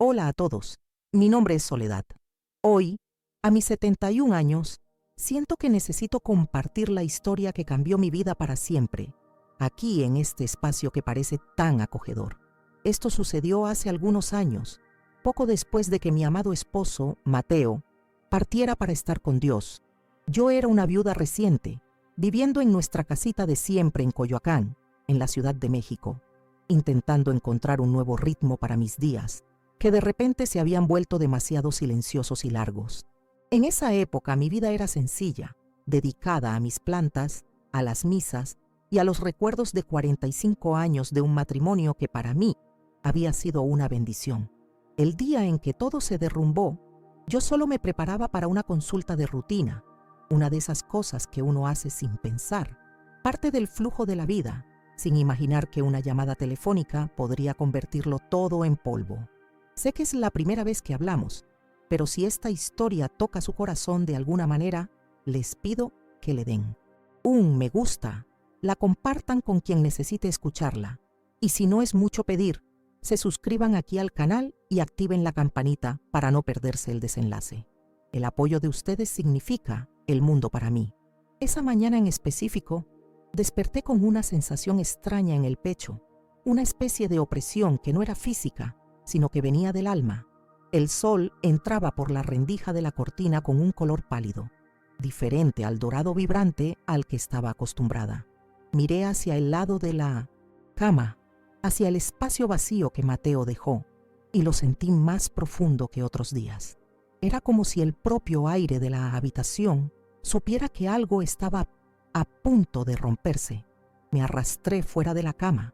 Hola a todos, mi nombre es Soledad. Hoy, a mis 71 años, siento que necesito compartir la historia que cambió mi vida para siempre, aquí en este espacio que parece tan acogedor. Esto sucedió hace algunos años, poco después de que mi amado esposo, Mateo, partiera para estar con Dios. Yo era una viuda reciente, viviendo en nuestra casita de siempre en Coyoacán, en la Ciudad de México, intentando encontrar un nuevo ritmo para mis días, que de repente se habían vuelto demasiado silenciosos y largos. En esa época mi vida era sencilla, dedicada a mis plantas, a las misas y a los recuerdos de 45 años de un matrimonio que para mí había sido una bendición. El día en que todo se derrumbó, yo solo me preparaba para una consulta de rutina, una de esas cosas que uno hace sin pensar, parte del flujo de la vida, sin imaginar que una llamada telefónica podría convertirlo todo en polvo. Sé que es la primera vez que hablamos, pero si esta historia toca su corazón de alguna manera, les pido que le den un me gusta, la compartan con quien necesite escucharla, y si no es mucho pedir, se suscriban aquí al canal y activen la campanita para no perderse el desenlace. El apoyo de ustedes significa el mundo para mí. Esa mañana en específico, desperté con una sensación extraña en el pecho, una especie de opresión que no era física, sino que venía del alma. El sol entraba por la rendija de la cortina con un color pálido, diferente al dorado vibrante al que estaba acostumbrada. Miré hacia el lado de la cama, hacia el espacio vacío que Mateo dejó, y lo sentí más profundo que otros días. Era como si el propio aire de la habitación supiera que algo estaba a punto de romperse. Me arrastré fuera de la cama,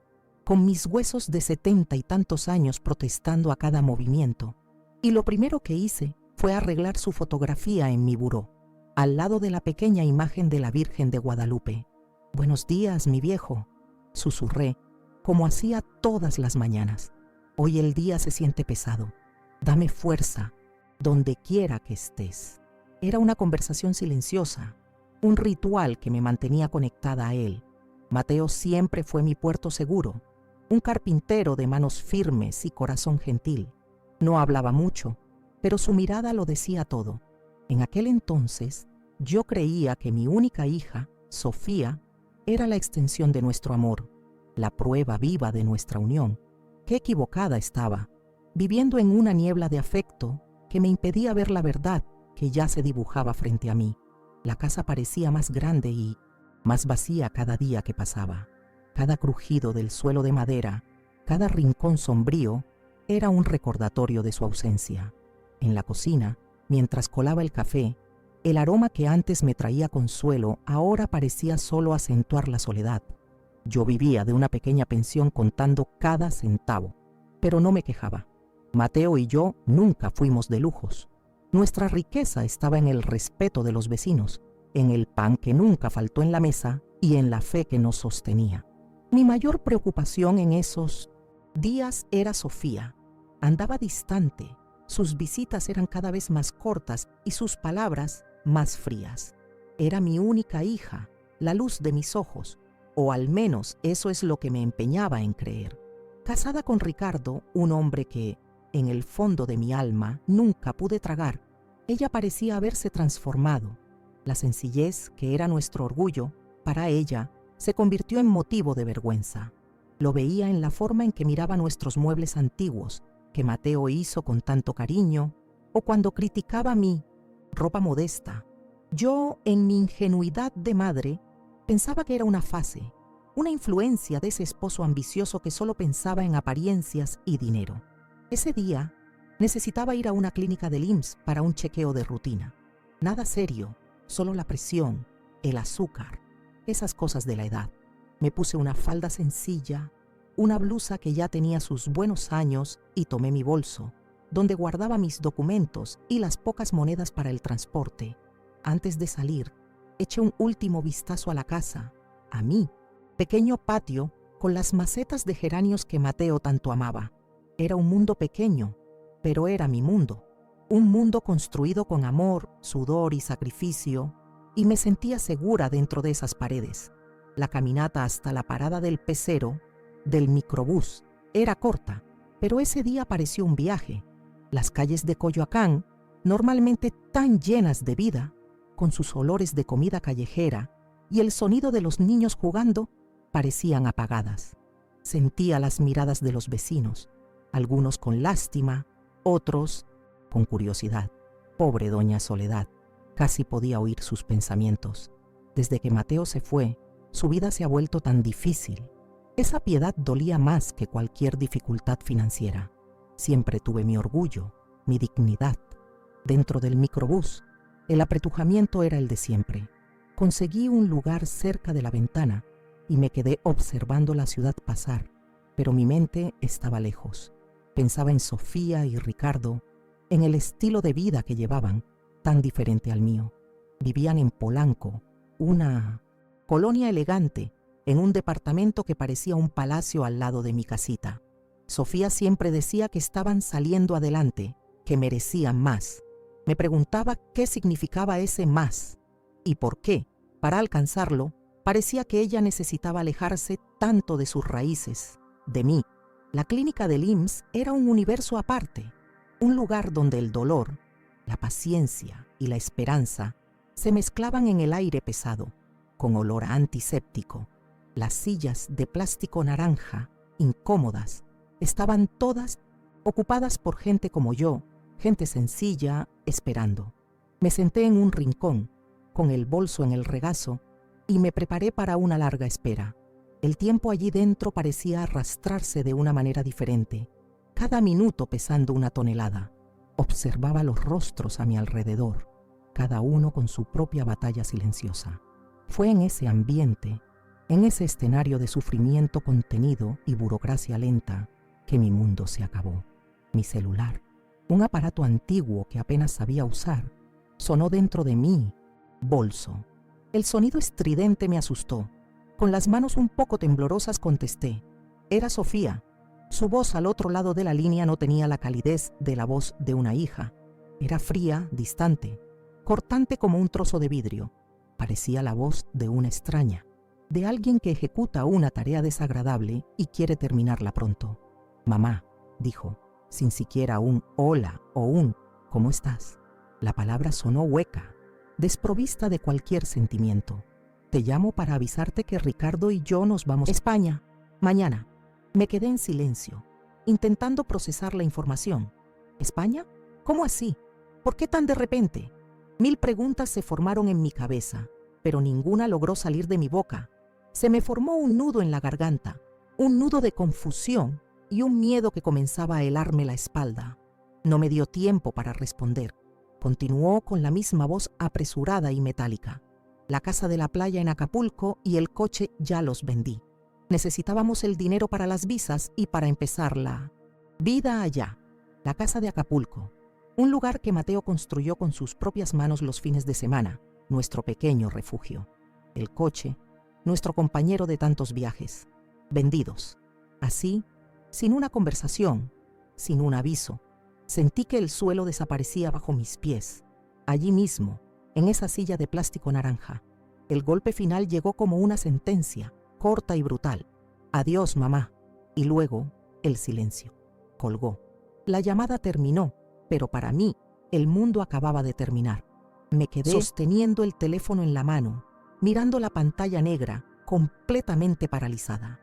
con mis huesos de 70 y tantos años protestando a cada movimiento, y lo primero que hice fue arreglar su fotografía en mi buró, al lado de la pequeña imagen de la Virgen de Guadalupe. «Buenos días, mi viejo», susurré, como hacía todas las mañanas. «Hoy el día se siente pesado. Dame fuerza, donde quiera que estés». Era una conversación silenciosa, un ritual que me mantenía conectada a él. Mateo siempre fue mi puerto seguro, un carpintero de manos firmes y corazón gentil. No hablaba mucho, pero su mirada lo decía todo. En aquel entonces, yo creía que mi única hija, Sofía, era la extensión de nuestro amor, la prueba viva de nuestra unión. Qué equivocada estaba, viviendo en una niebla de afecto que me impedía ver la verdad que ya se dibujaba frente a mí. La casa parecía más grande y más vacía cada día que pasaba. Cada crujido del suelo de madera, cada rincón sombrío, era un recordatorio de su ausencia. En la cocina, mientras colaba el café, el aroma que antes me traía consuelo ahora parecía solo acentuar la soledad. Yo vivía de una pequeña pensión contando cada centavo, pero no me quejaba. Mateo y yo nunca fuimos de lujos. Nuestra riqueza estaba en el respeto de los vecinos, en el pan que nunca faltó en la mesa y en la fe que nos sostenía. Mi mayor preocupación en esos días era Sofía. Andaba distante, sus visitas eran cada vez más cortas y sus palabras más frías. Era mi única hija, la luz de mis ojos, o al menos eso es lo que me empeñaba en creer. Casada con Ricardo, un hombre que, en el fondo de mi alma, nunca pude tragar, ella parecía haberse transformado. La sencillez, que era nuestro orgullo, para ella, se convirtió en motivo de vergüenza. Lo veía en la forma en que miraba nuestros muebles antiguos, que Mateo hizo con tanto cariño, o cuando criticaba mi ropa modesta. Yo, en mi ingenuidad de madre, pensaba que era una fase, una influencia de ese esposo ambicioso que solo pensaba en apariencias y dinero. Ese día, necesitaba ir a una clínica del IMSS para un chequeo de rutina. Nada serio, solo la presión, el azúcar, esas cosas de la edad. Me puse una falda sencilla, una blusa que ya tenía sus buenos años y tomé mi bolso, donde guardaba mis documentos y las pocas monedas para el transporte. Antes de salir, eché un último vistazo a la casa, a mí, pequeño patio con las macetas de geranios que Mateo tanto amaba. Era un mundo pequeño, pero era mi mundo, un mundo construido con amor, sudor y sacrificio, y me sentía segura dentro de esas paredes. La caminata hasta la parada del pecero, del microbús, era corta, pero ese día pareció un viaje. Las calles de Coyoacán, normalmente tan llenas de vida, con sus olores de comida callejera y el sonido de los niños jugando, parecían apagadas. Sentía las miradas de los vecinos, algunos con lástima, otros con curiosidad. Pobre doña Soledad, casi podía oír sus pensamientos. Desde que Mateo se fue, su vida se ha vuelto tan difícil. Esa piedad dolía más que cualquier dificultad financiera. Siempre tuve mi orgullo, mi dignidad. Dentro del microbús, el apretujamiento era el de siempre. Conseguí un lugar cerca de la ventana y me quedé observando la ciudad pasar, pero mi mente estaba lejos. Pensaba en Sofía y Ricardo, en el estilo de vida que llevaban, tan diferente al mío. Vivían en Polanco, una colonia elegante, en un departamento que parecía un palacio al lado de mi casita. Sofía siempre decía que estaban saliendo adelante, que merecían más. Me preguntaba qué significaba ese más y por qué, para alcanzarlo, parecía que ella necesitaba alejarse tanto de sus raíces, de mí. La clínica del IMSS era un universo aparte, un lugar donde el dolor, la paciencia y la esperanza se mezclaban en el aire pesado, con olor a antiséptico. Las sillas de plástico naranja, incómodas, estaban todas ocupadas por gente como yo, gente sencilla, esperando. Me senté en un rincón, con el bolso en el regazo, y me preparé para una larga espera. El tiempo allí dentro parecía arrastrarse de una manera diferente, cada minuto pesando una tonelada. Observaba los rostros a mi alrededor, cada uno con su propia batalla silenciosa. Fue en ese ambiente, en ese escenario de sufrimiento contenido y burocracia lenta, que mi mundo se acabó. Mi celular, un aparato antiguo que apenas sabía usar, sonó dentro de mi bolso. El sonido estridente me asustó. Con las manos un poco temblorosas contesté. Era Sofía. Su voz al otro lado de la línea no tenía la calidez de la voz de una hija. Era fría, distante, cortante como un trozo de vidrio. Parecía la voz de una extraña, de alguien que ejecuta una tarea desagradable y quiere terminarla pronto. Mamá, dijo, sin siquiera un hola o un ¿cómo estás? La palabra sonó hueca, desprovista de cualquier sentimiento. Te llamo para avisarte que Ricardo y yo nos vamos a España mañana. Me quedé en silencio, intentando procesar la información. ¿España? ¿Cómo así? ¿Por qué tan de repente? 1000 preguntas se formaron en mi cabeza, pero ninguna logró salir de mi boca. Se me formó un nudo en la garganta, un nudo de confusión y un miedo que comenzaba a helarme la espalda. No me dio tiempo para responder. Continuó con la misma voz apresurada y metálica. La casa de la playa en Acapulco y el coche ya los vendí. Necesitábamos el dinero para las visas y para empezar la vida allá. La casa de Acapulco, un lugar que Mateo construyó con sus propias manos los fines de semana, nuestro pequeño refugio. El coche, nuestro compañero de tantos viajes. Vendidos. Así, sin una conversación, sin un aviso, sentí que el suelo desaparecía bajo mis pies. Allí mismo, en esa silla de plástico naranja, el golpe final llegó como una sentencia, corta y brutal. Adiós, mamá. Y luego, el silencio. Colgó. La llamada terminó, pero para mí, el mundo acababa de terminar. Me quedé sosteniendo el teléfono en la mano, mirando la pantalla negra, completamente paralizada.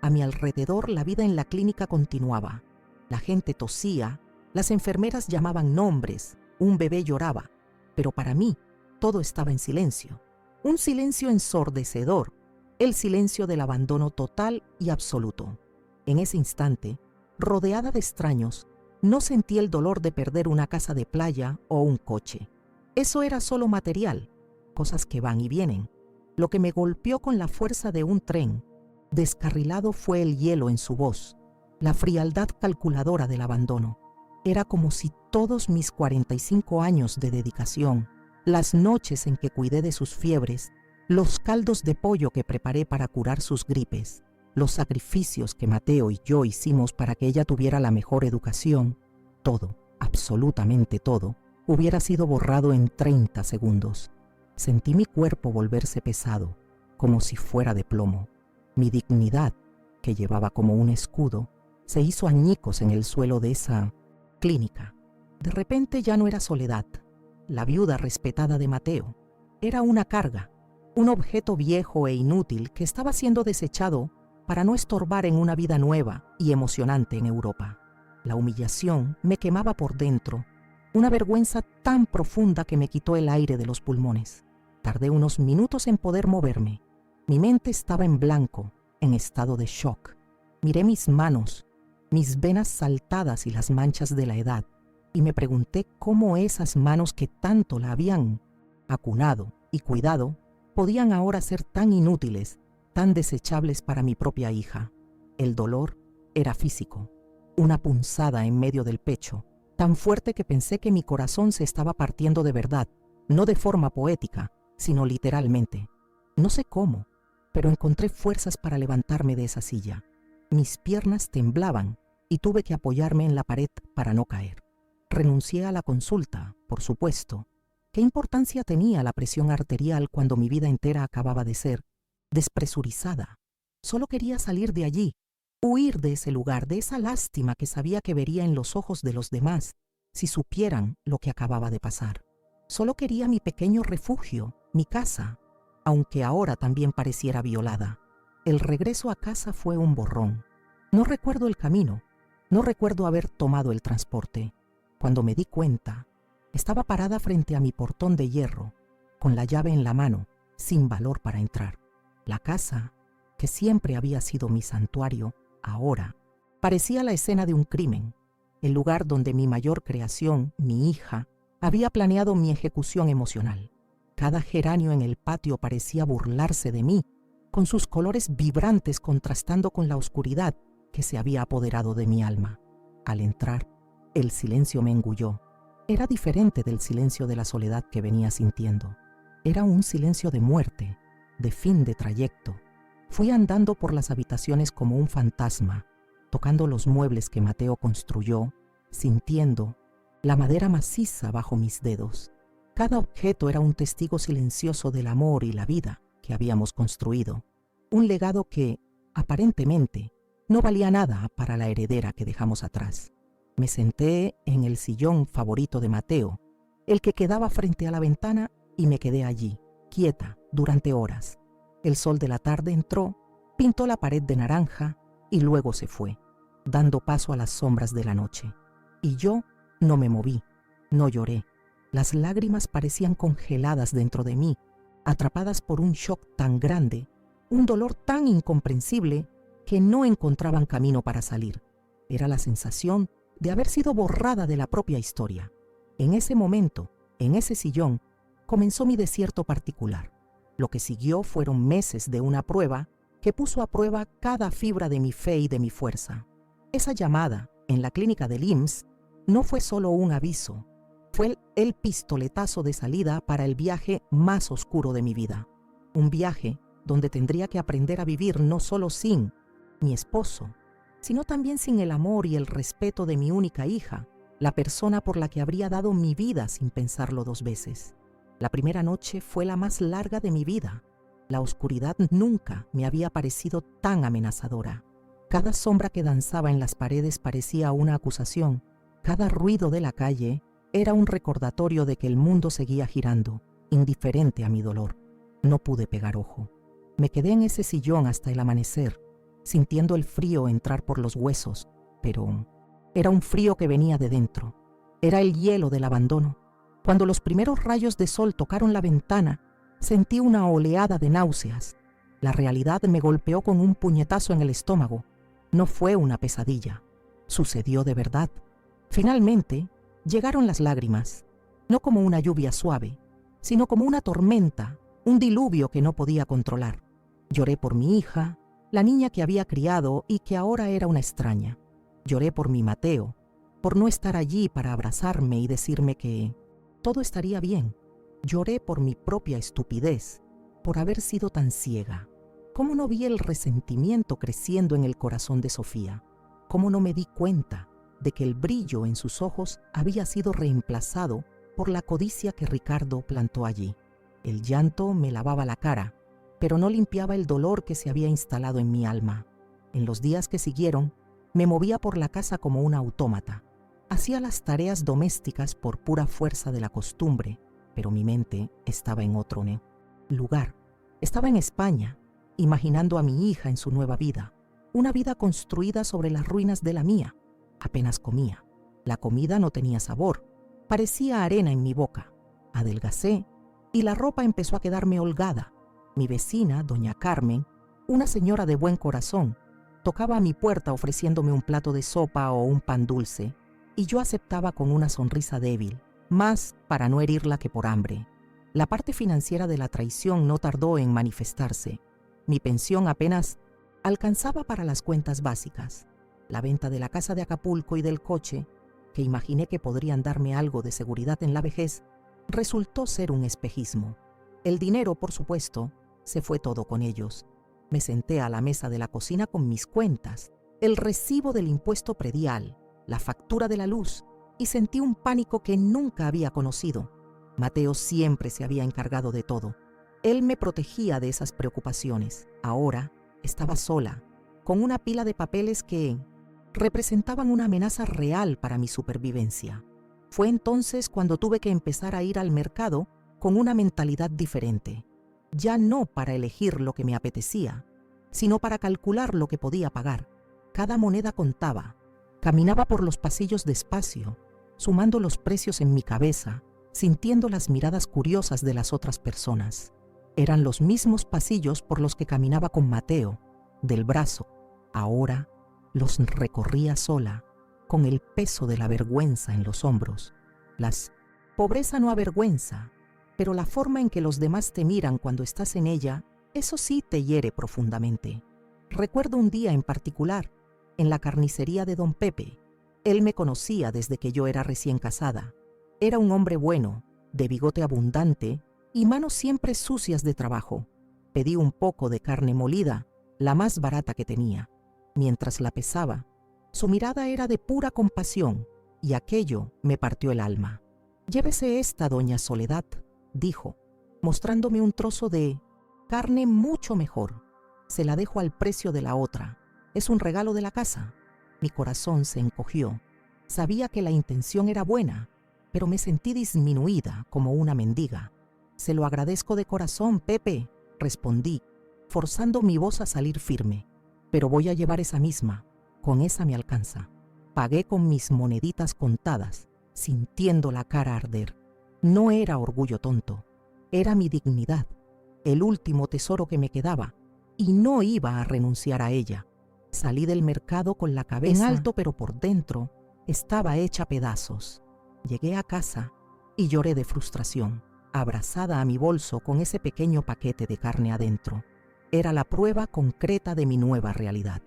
A mi alrededor la vida en la clínica continuaba. La gente tosía, las enfermeras llamaban nombres, un bebé lloraba, pero para mí todo estaba en silencio. Un silencio ensordecedor, el silencio del abandono total y absoluto. En ese instante, rodeada de extraños, no sentí el dolor de perder una casa de playa o un coche. Eso era solo material, cosas que van y vienen. Lo que me golpeó con la fuerza de un tren descarrilado fue el hielo en su voz, la frialdad calculadora del abandono. Era como si todos mis 45 años de dedicación, las noches en que cuidé de sus fiebres, los caldos de pollo que preparé para curar sus gripes, los sacrificios que Mateo y yo hicimos para que ella tuviera la mejor educación, todo, absolutamente todo, hubiera sido borrado en 30 segundos. Sentí mi cuerpo volverse pesado, como si fuera de plomo. Mi dignidad, que llevaba como un escudo, se hizo añicos en el suelo de esa clínica. De repente ya no era Soledad, la viuda respetada de Mateo. Era una carga, un objeto viejo e inútil que estaba siendo desechado para no estorbar en una vida nueva y emocionante en Europa. La humillación me quemaba por dentro, una vergüenza tan profunda que me quitó el aire de los pulmones. Tardé unos minutos en poder moverme. Mi mente estaba en blanco, en estado de shock. Miré mis manos, mis venas saltadas y las manchas de la edad, y me pregunté cómo esas manos que tanto la habían acunado y cuidado podían ahora ser tan inútiles, tan desechables para mi propia hija. El dolor era físico, una punzada en medio del pecho, tan fuerte que pensé que mi corazón se estaba partiendo de verdad, no de forma poética, sino literalmente. No sé cómo, pero encontré fuerzas para levantarme de esa silla. Mis piernas temblaban y tuve que apoyarme en la pared para no caer. Renuncié a la consulta, por supuesto. ¿Qué importancia tenía la presión arterial cuando mi vida entera acababa de ser despresurizada? Solo quería salir de allí, huir de ese lugar, de esa lástima que sabía que vería en los ojos de los demás si supieran lo que acababa de pasar. Solo quería mi pequeño refugio, mi casa, aunque ahora también pareciera violada. El regreso a casa fue un borrón. No recuerdo el camino, no recuerdo haber tomado el transporte. Cuando me di cuenta, estaba parada frente a mi portón de hierro, con la llave en la mano, sin valor para entrar. La casa, que siempre había sido mi santuario, ahora parecía la escena de un crimen, el lugar donde mi mayor creación, mi hija, había planeado mi ejecución emocional. Cada geranio en el patio parecía burlarse de mí, con sus colores vibrantes contrastando con la oscuridad que se había apoderado de mi alma. Al entrar, el silencio me engulló. Era diferente del silencio de la soledad que venía sintiendo. Era un silencio de muerte, de fin de trayecto. Fui andando por las habitaciones como un fantasma, tocando los muebles que Mateo construyó, sintiendo la madera maciza bajo mis dedos. Cada objeto era un testigo silencioso del amor y la vida que habíamos construido, un legado que, aparentemente, no valía nada para la heredera que dejamos atrás. Me senté en el sillón favorito de Mateo, el que quedaba frente a la ventana, y me quedé allí, quieta, durante horas. El sol de la tarde entró, pintó la pared de naranja y luego se fue, dando paso a las sombras de la noche. Y yo no me moví, no lloré. Las lágrimas parecían congeladas dentro de mí, atrapadas por un shock tan grande, un dolor tan incomprensible que no encontraban camino para salir. Era la sensación de haber sido borrada de la propia historia. En ese momento, en ese sillón, comenzó mi desierto particular. Lo que siguió fueron meses de una prueba que puso a prueba cada fibra de mi fe y de mi fuerza. Esa llamada en la clínica del IMSS no fue solo un aviso, fue el pistoletazo de salida para el viaje más oscuro de mi vida. Un viaje donde tendría que aprender a vivir no solo sin mi esposo, sino también sin el amor y el respeto de mi única hija, la persona por la que habría dado mi vida sin pensarlo dos veces. La primera noche fue la más larga de mi vida. La oscuridad nunca me había parecido tan amenazadora. Cada sombra que danzaba en las paredes parecía una acusación. Cada ruido de la calle era un recordatorio de que el mundo seguía girando, indiferente a mi dolor. No pude pegar ojo. Me quedé en ese sillón hasta el amanecer, sintiendo el frío entrar por los huesos, pero era un frío que venía de dentro. Era el hielo del abandono. Cuando los primeros rayos de sol tocaron la ventana, sentí una oleada de náuseas. La realidad me golpeó con un puñetazo en el estómago. No fue una pesadilla. Sucedió de verdad. Finalmente, llegaron las lágrimas, no como una lluvia suave, sino como una tormenta, un diluvio que no podía controlar. Lloré por mi hija, la niña que había criado y que ahora era una extraña. Lloré por mi Mateo, por no estar allí para abrazarme y decirme que todo estaría bien. Lloré por mi propia estupidez, por haber sido tan ciega. ¿Cómo no vi el resentimiento creciendo en el corazón de Sofía? ¿Cómo no me di cuenta de que el brillo en sus ojos había sido reemplazado por la codicia que Ricardo plantó allí? El llanto me lavaba la cara, pero no limpiaba el dolor que se había instalado en mi alma. En los días que siguieron, me movía por la casa como una autómata. Hacía las tareas domésticas por pura fuerza de la costumbre, pero mi mente estaba en otro lugar. Estaba en España, imaginando a mi hija en su nueva vida, una vida construida sobre las ruinas de la mía. Apenas comía. La comida no tenía sabor, parecía arena en mi boca. Adelgacé y la ropa empezó a quedarme holgada. Mi vecina, doña Carmen, una señora de buen corazón, tocaba a mi puerta ofreciéndome un plato de sopa o un pan dulce, y yo aceptaba con una sonrisa débil, más para no herirla que por hambre. La parte financiera de la traición no tardó en manifestarse. Mi pensión apenas alcanzaba para las cuentas básicas. La venta de la casa de Acapulco y del coche, que imaginé que podrían darme algo de seguridad en la vejez, resultó ser un espejismo. El dinero, por supuesto, se fue todo con ellos. Me senté a la mesa de la cocina con mis cuentas, el recibo del impuesto predial, la factura de la luz, y sentí un pánico que nunca había conocido. Mateo siempre se había encargado de todo. Él me protegía de esas preocupaciones. Ahora estaba sola, con una pila de papeles que representaban una amenaza real para mi supervivencia. Fue entonces cuando tuve que empezar a ir al mercado con una mentalidad diferente. Ya no para elegir lo que me apetecía, sino para calcular lo que podía pagar. Cada moneda contaba. Caminaba por los pasillos despacio, sumando los precios en mi cabeza, sintiendo las miradas curiosas de las otras personas. Eran los mismos pasillos por los que caminaba con Mateo, del brazo. Ahora los recorría sola, con el peso de la vergüenza en los hombros. Pobreza no avergüenza, pero la forma en que los demás te miran cuando estás en ella, eso sí te hiere profundamente. Recuerdo un día en particular, en la carnicería de don Pepe. Él me conocía desde que yo era recién casada. Era un hombre bueno, de bigote abundante y manos siempre sucias de trabajo. Pedí un poco de carne molida, la más barata que tenía. Mientras la pesaba, su mirada era de pura compasión y aquello me partió el alma. «Llévese esta, doña Soledad», dijo, mostrándome un trozo de carne mucho mejor. «Se la dejo al precio de la otra. Es un regalo de la casa». Mi corazón se encogió. Sabía que la intención era buena, pero me sentí disminuida como una mendiga. «Se lo agradezco de corazón, Pepe», respondí, forzando mi voz a salir firme. «Pero voy a llevar esa misma. Con esa me alcanza». Pagué con mis moneditas contadas, sintiendo la cara arder. No era orgullo tonto, era mi dignidad, el último tesoro que me quedaba, y no iba a renunciar a ella. Salí del mercado con la cabeza en alto, pero por dentro estaba hecha pedazos. Llegué a casa y lloré de frustración, abrazada a mi bolso con ese pequeño paquete de carne adentro. Era la prueba concreta de mi nueva realidad.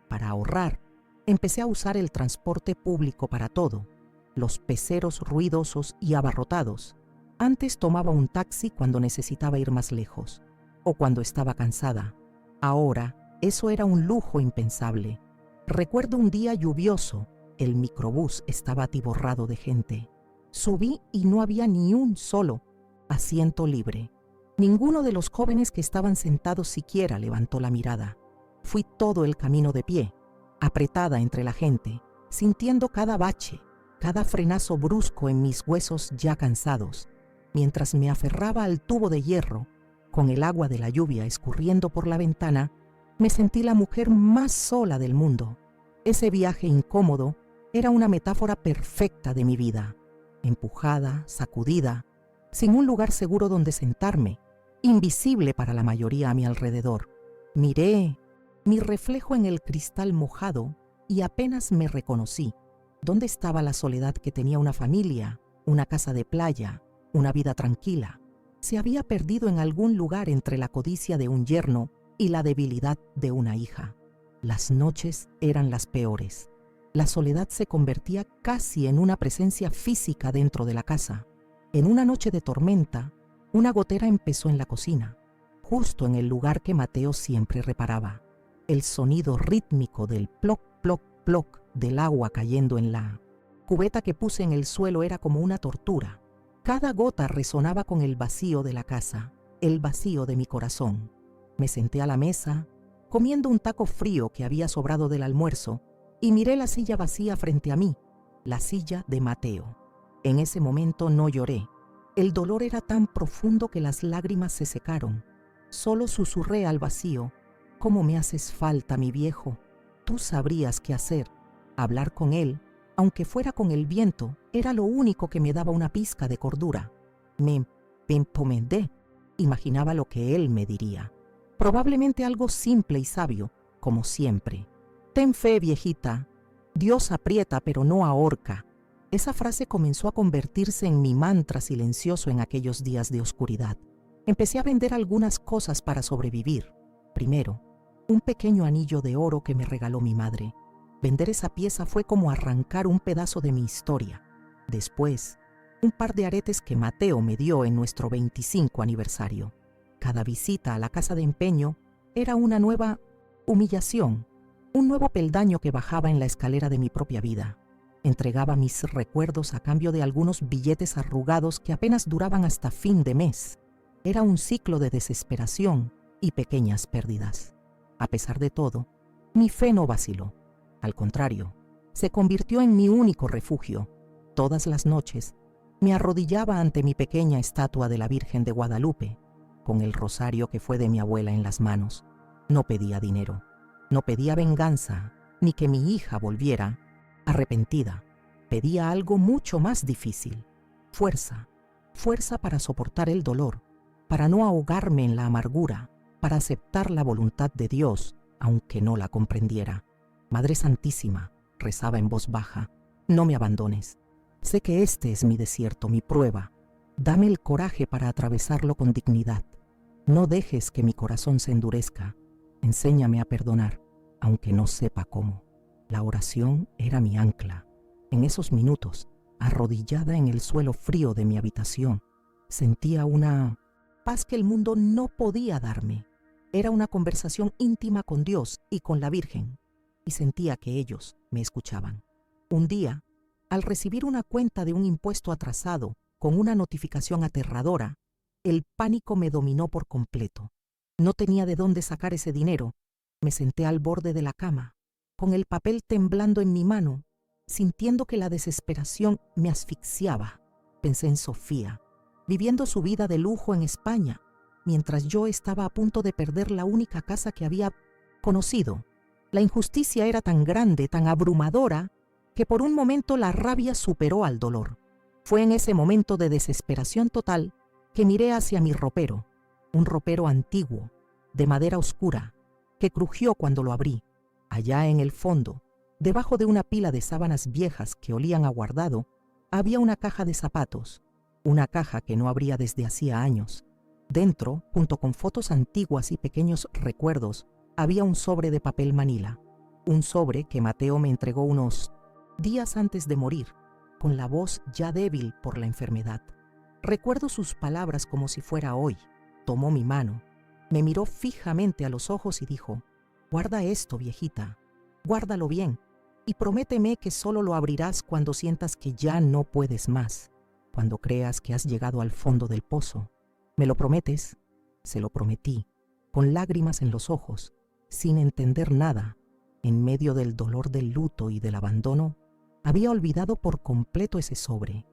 Para ahorrar, empecé a usar el transporte público para todo, los peceros ruidosos y abarrotados. Antes tomaba un taxi cuando necesitaba ir más lejos, o cuando estaba cansada. Ahora, eso era un lujo impensable. Recuerdo un día lluvioso, el microbús estaba atiborrado de gente. Subí y no había ni un solo asiento libre. Ninguno de los jóvenes que estaban sentados siquiera levantó la mirada. Fui todo el camino de pie, apretada entre la gente, sintiendo cada bache, cada frenazo brusco en mis huesos ya cansados, mientras me aferraba al tubo de hierro, con el agua de la lluvia escurriendo por la ventana. Me sentí la mujer más sola del mundo. Ese viaje incómodo era una metáfora perfecta de mi vida. Empujada, sacudida, sin un lugar seguro donde sentarme, invisible para la mayoría a mi alrededor. Miré mi reflejo en el cristal mojado y apenas me reconocí. ¿Dónde estaba la soledad que tenía una familia, una casa de playa, una vida tranquila? Se había perdido en algún lugar entre la codicia de un yerno y la debilidad de una hija. Las noches eran las peores. La soledad se convertía casi en una presencia física dentro de la casa. En una noche de tormenta, una gotera empezó en la cocina, justo en el lugar que Mateo siempre reparaba. El sonido rítmico del ploc, ploc, ploc del agua cayendo en la cubeta que puse en el suelo era como una tortura. Cada gota resonaba con el vacío de la casa, el vacío de mi corazón. Me senté a la mesa, comiendo un taco frío que había sobrado del almuerzo, y miré la silla vacía frente a mí. la silla de Mateo. En ese momento no lloré. El dolor era tan profundo que las lágrimas se secaron. Solo susurré al vacío: «¿Cómo me haces falta, mi viejo? Tú sabrías qué hacer». Hablar con él, aunque fuera con el viento, era lo único que me daba una pizca de cordura. Me encomendé. Imaginaba lo que él me diría. Probablemente algo simple y sabio, como siempre. «Ten fe, viejita. Dios aprieta pero no ahorca». Esa frase comenzó a convertirse en mi mantra silencioso en aquellos días de oscuridad. Empecé a vender algunas cosas para sobrevivir. Primero, un pequeño anillo de oro que me regaló mi madre. Vender esa pieza fue como arrancar un pedazo de mi historia. Después, un par de aretes que Mateo me dio en nuestro 25 aniversario. Cada visita a la casa de empeño era una nueva humillación, un nuevo peldaño que bajaba en la escalera de mi propia vida. Entregaba mis recuerdos a cambio de algunos billetes arrugados que apenas duraban hasta fin de mes. Era un ciclo de desesperación y pequeñas pérdidas. A pesar de todo, mi fe no vaciló. Al contrario, se convirtió en mi único refugio. Todas las noches me arrodillaba ante mi pequeña estatua de la Virgen de Guadalupe, con el rosario que fue de mi abuela en las manos. No pedía dinero, no pedía venganza, ni que mi hija volviera arrepentida. Pedía algo mucho más difícil: fuerza, fuerza para soportar el dolor, para no ahogarme en la amargura, para aceptar la voluntad de Dios, aunque no la comprendiera. Madre Santísima, rezaba en voz baja, no me abandones. Sé que este es mi desierto, mi prueba. Dame el coraje para atravesarlo con dignidad. No dejes que mi corazón se endurezca. Enséñame a perdonar, aunque no sepa cómo. La oración era mi ancla. En esos minutos, arrodillada en el suelo frío de mi habitación, sentía una paz que el mundo no podía darme. Era una conversación íntima con Dios y con la Virgen, y sentía que ellos me escuchaban. Un día, al recibir una cuenta de un impuesto atrasado con una notificación aterradora, el pánico me dominó por completo. No tenía de dónde sacar ese dinero. Me senté al borde de la cama, con el papel temblando en mi mano, sintiendo que la desesperación me asfixiaba. Pensé en Sofía, viviendo su vida de lujo en España, mientras yo estaba a punto de perder la única casa que había conocido. La injusticia era tan grande, tan abrumadora, que por un momento la rabia superó al dolor. Fue en ese momento de desesperación total que miré hacia mi ropero, un ropero antiguo, de madera oscura, que crujió cuando lo abrí. Allá en el fondo, debajo de una pila de sábanas viejas que olían a guardado, había una caja de zapatos, una caja que no abría desde hacía años. Dentro, junto con fotos antiguas y pequeños recuerdos, había un sobre de papel manila, un sobre que Mateo me entregó unos días antes de morir, con la voz ya débil por la enfermedad. Recuerdo sus palabras como si fuera hoy. Tomó mi mano, me miró fijamente a los ojos y dijo: «Guarda esto, viejita, guárdalo bien, y prométeme que solo lo abrirás cuando sientas que ya no puedes más, cuando creas que has llegado al fondo del pozo. ¿Me lo prometes?». Se lo prometí, con lágrimas en los ojos, sin entender nada. En medio del dolor del luto y del abandono, había olvidado por completo ese sobre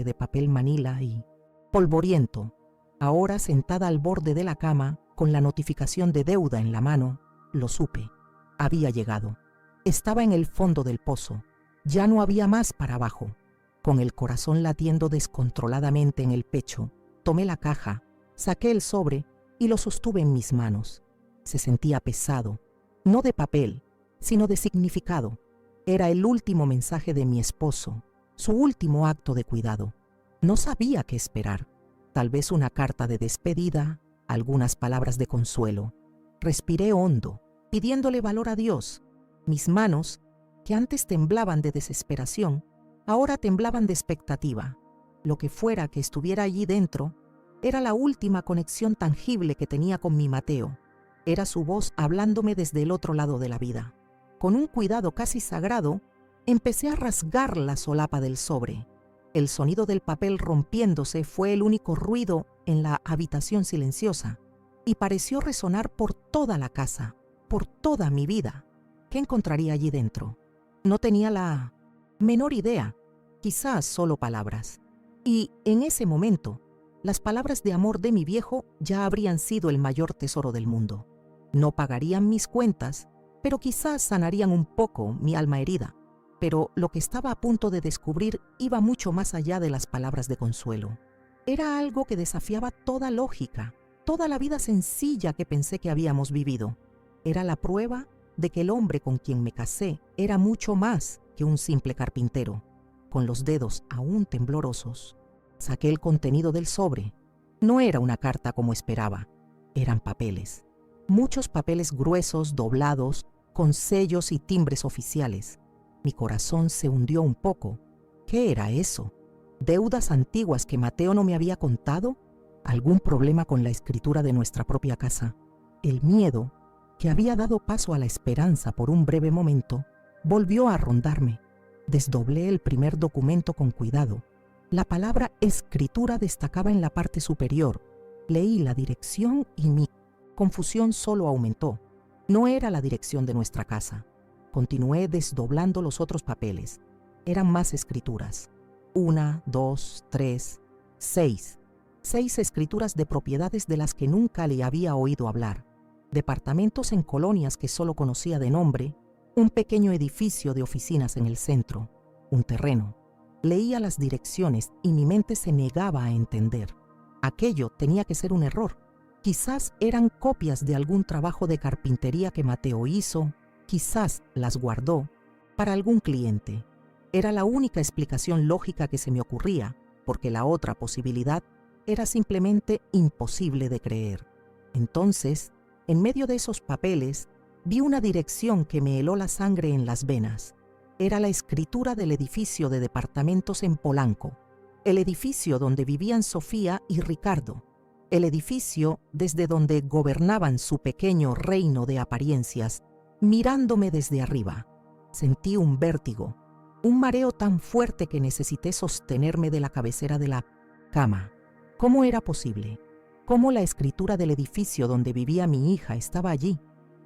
de papel manila y polvoriento. Ahora, sentada al borde de la cama, con la notificación de deuda en la mano, lo supe. Había llegado. Estaba en el fondo del pozo. Ya no había más para abajo. Con el corazón latiendo descontroladamente en el pecho, tomé la caja, saqué el sobre y lo sostuve en mis manos. Se sentía pesado, no de papel, sino de significado. Era el último mensaje de mi esposo, su último acto de cuidado. No sabía qué esperar. Tal vez una carta de despedida, algunas palabras de consuelo. Respiré hondo, pidiéndole valor a Dios. Mis manos, que antes temblaban de desesperación, ahora temblaban de expectativa. Lo que fuera que estuviera allí dentro, era la última conexión tangible que tenía con mi Mateo. Era su voz hablándome desde el otro lado de la vida. Con un cuidado casi sagrado, empecé a rasgar la solapa del sobre. El sonido del papel rompiéndose fue el único ruido en la habitación silenciosa, y pareció resonar por toda la casa, por toda mi vida. ¿Qué encontraría allí dentro? No tenía la Menor idea, quizás solo palabras. Y en ese momento, las palabras de amor de mi viejo ya habrían sido el mayor tesoro del mundo. No pagarían mis cuentas, pero quizás sanarían un poco mi alma herida. Pero lo que estaba a punto de descubrir iba mucho más allá de las palabras de consuelo. Era algo que desafiaba toda lógica, toda la vida sencilla que pensé que habíamos vivido. Era la prueba de que el hombre con quien me casé era mucho más que un simple carpintero. Con los dedos aún temblorosos, saqué el contenido del sobre. No era una carta como esperaba, eran papeles. Muchos papeles gruesos, doblados, con sellos y timbres oficiales. Mi corazón se hundió un poco. ¿Qué era eso? ¿Deudas antiguas que Mateo no me había contado? ¿Algún problema con la escritura de nuestra propia casa? El miedo, que había dado paso a la esperanza por un breve momento, volvió a rondarme. Desdoblé el primer documento con cuidado. La palabra escritura destacaba en la parte superior. Leí la dirección y mi confusión solo aumentó. No era la dirección de nuestra casa. Continué desdoblando los otros papeles. Eran más escrituras. 1, 2, 3, 6. 6 escrituras de propiedades de las que nunca le había oído hablar. Departamentos en colonias que solo conocía de nombre, un pequeño edificio de oficinas en el centro, un terreno. Leía las direcciones y mi mente se negaba a entender. Aquello tenía que ser un error. Quizás eran copias de algún trabajo de carpintería que Mateo hizo, quizás las guardó para algún cliente. Era la única explicación lógica que se me ocurría, porque la otra posibilidad era simplemente imposible de creer. Entonces, en medio de esos papeles, vi una dirección que me heló la sangre en las venas. Era la escritura del edificio de departamentos en Polanco, el edificio donde vivían Sofía y Ricardo, el edificio desde donde gobernaban su pequeño reino de apariencias, mirándome desde arriba. Sentí un vértigo, un mareo tan fuerte que necesité sostenerme de la cabecera de la cama. ¿Cómo era posible? ¿Cómo la escritura del edificio donde vivía mi hija estaba allí?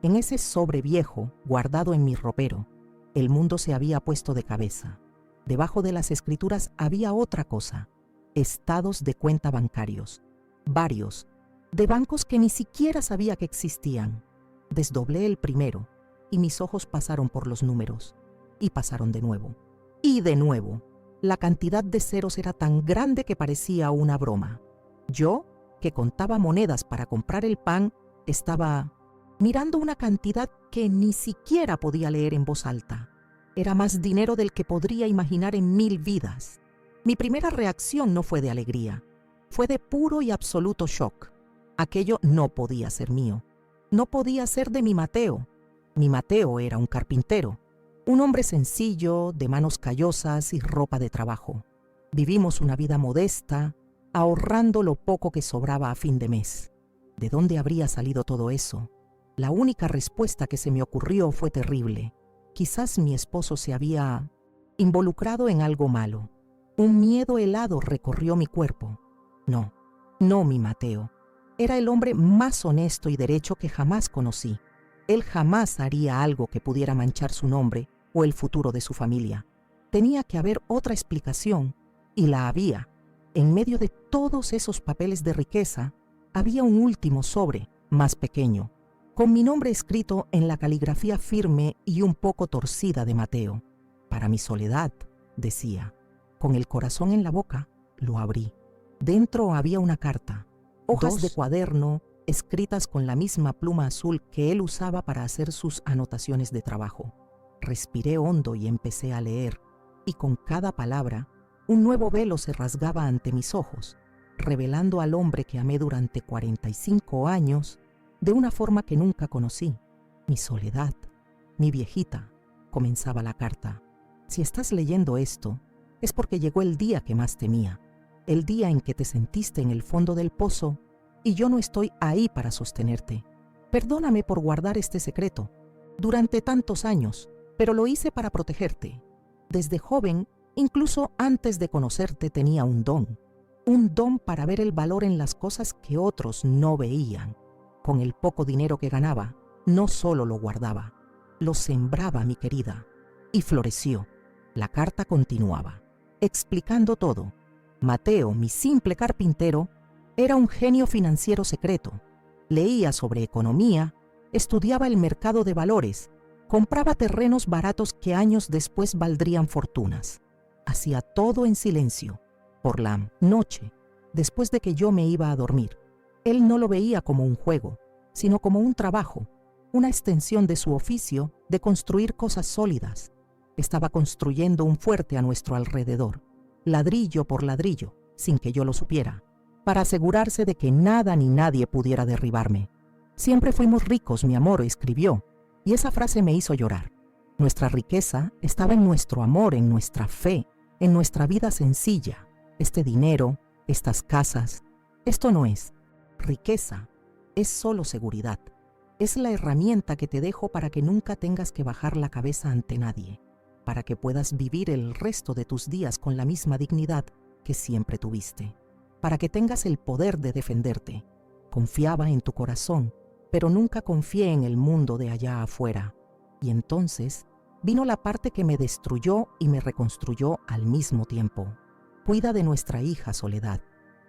En ese sobre viejo, guardado en mi ropero, el mundo se había puesto de cabeza. Debajo de las escrituras había otra cosa, estados de cuenta bancarios, varios, de bancos que ni siquiera sabía que existían. Desdoblé el primero y mis ojos pasaron por los números y pasaron de nuevo. Y de nuevo, la cantidad de ceros era tan grande que parecía una broma. Yo, que contaba monedas para comprar el pan, estaba mirando una cantidad que ni siquiera podía leer en voz alta. Era más dinero del que podría imaginar en 1000 vidas. Mi primera reacción no fue de alegría, fue de puro y absoluto shock. Aquello no podía ser mío, no podía ser de mi Mateo. Mi Mateo era un carpintero, un hombre sencillo, de manos callosas y ropa de trabajo. Vivimos una vida modesta, ahorrando lo poco que sobraba a fin de mes. ¿De dónde habría salido todo eso? La única respuesta que se me ocurrió fue terrible. Quizás mi esposo se había involucrado en algo malo. Un miedo helado recorrió mi cuerpo. No, no mi Mateo. Era el hombre más honesto y derecho que jamás conocí. Él jamás haría algo que pudiera manchar su nombre o el futuro de su familia. Tenía que haber otra explicación, y la había. En medio de todos esos papeles de riqueza, había un último sobre, más pequeño, con mi nombre escrito en la caligrafía firme y un poco torcida de Mateo. Para mi soledad, decía. Con el corazón en la boca, lo abrí. Dentro había una carta, hojas de cuaderno escritas con la misma pluma azul que él usaba para hacer sus anotaciones de trabajo. Respiré hondo y empecé a leer, y con cada palabra, un nuevo velo se rasgaba ante mis ojos, revelando al hombre que amé durante 45 años de una forma que nunca conocí. Mi soledad, mi viejita, comenzaba la carta. Si estás leyendo esto, es porque llegó el día que más temía, el día en que te sentiste en el fondo del pozo y yo no estoy ahí para sostenerte. Perdóname por guardar este secreto durante tantos años, pero lo hice para protegerte. Desde joven, incluso antes de conocerte, tenía un don para ver el valor en las cosas que otros no veían. Con el poco dinero que ganaba, no solo lo guardaba, lo sembraba, mi querida, y floreció. La carta continuaba, explicando todo. Mateo, mi simple carpintero, era un genio financiero secreto. Leía sobre economía, estudiaba el mercado de valores, compraba terrenos baratos que años después valdrían fortunas. Hacía todo en silencio, por la noche, después de que yo me iba a dormir. Él no lo veía como un juego, sino como un trabajo, una extensión de su oficio de construir cosas sólidas. Estaba construyendo un fuerte a nuestro alrededor, ladrillo por ladrillo, sin que yo lo supiera, para asegurarse de que nada ni nadie pudiera derribarme. Siempre fuimos ricos, mi amor, escribió, y esa frase me hizo llorar. Nuestra riqueza estaba en nuestro amor, en nuestra fe, en nuestra vida sencilla. Este dinero, estas casas, esto no es riqueza, es solo seguridad. Es la herramienta que te dejo para que nunca tengas que bajar la cabeza ante nadie, para que puedas vivir el resto de tus días con la misma dignidad que siempre tuviste, para que tengas el poder de defenderte. Confiaba en tu corazón, pero nunca confié en el mundo de allá afuera. Y entonces vino la parte que me destruyó y me reconstruyó al mismo tiempo. Cuida de nuestra hija, Soledad.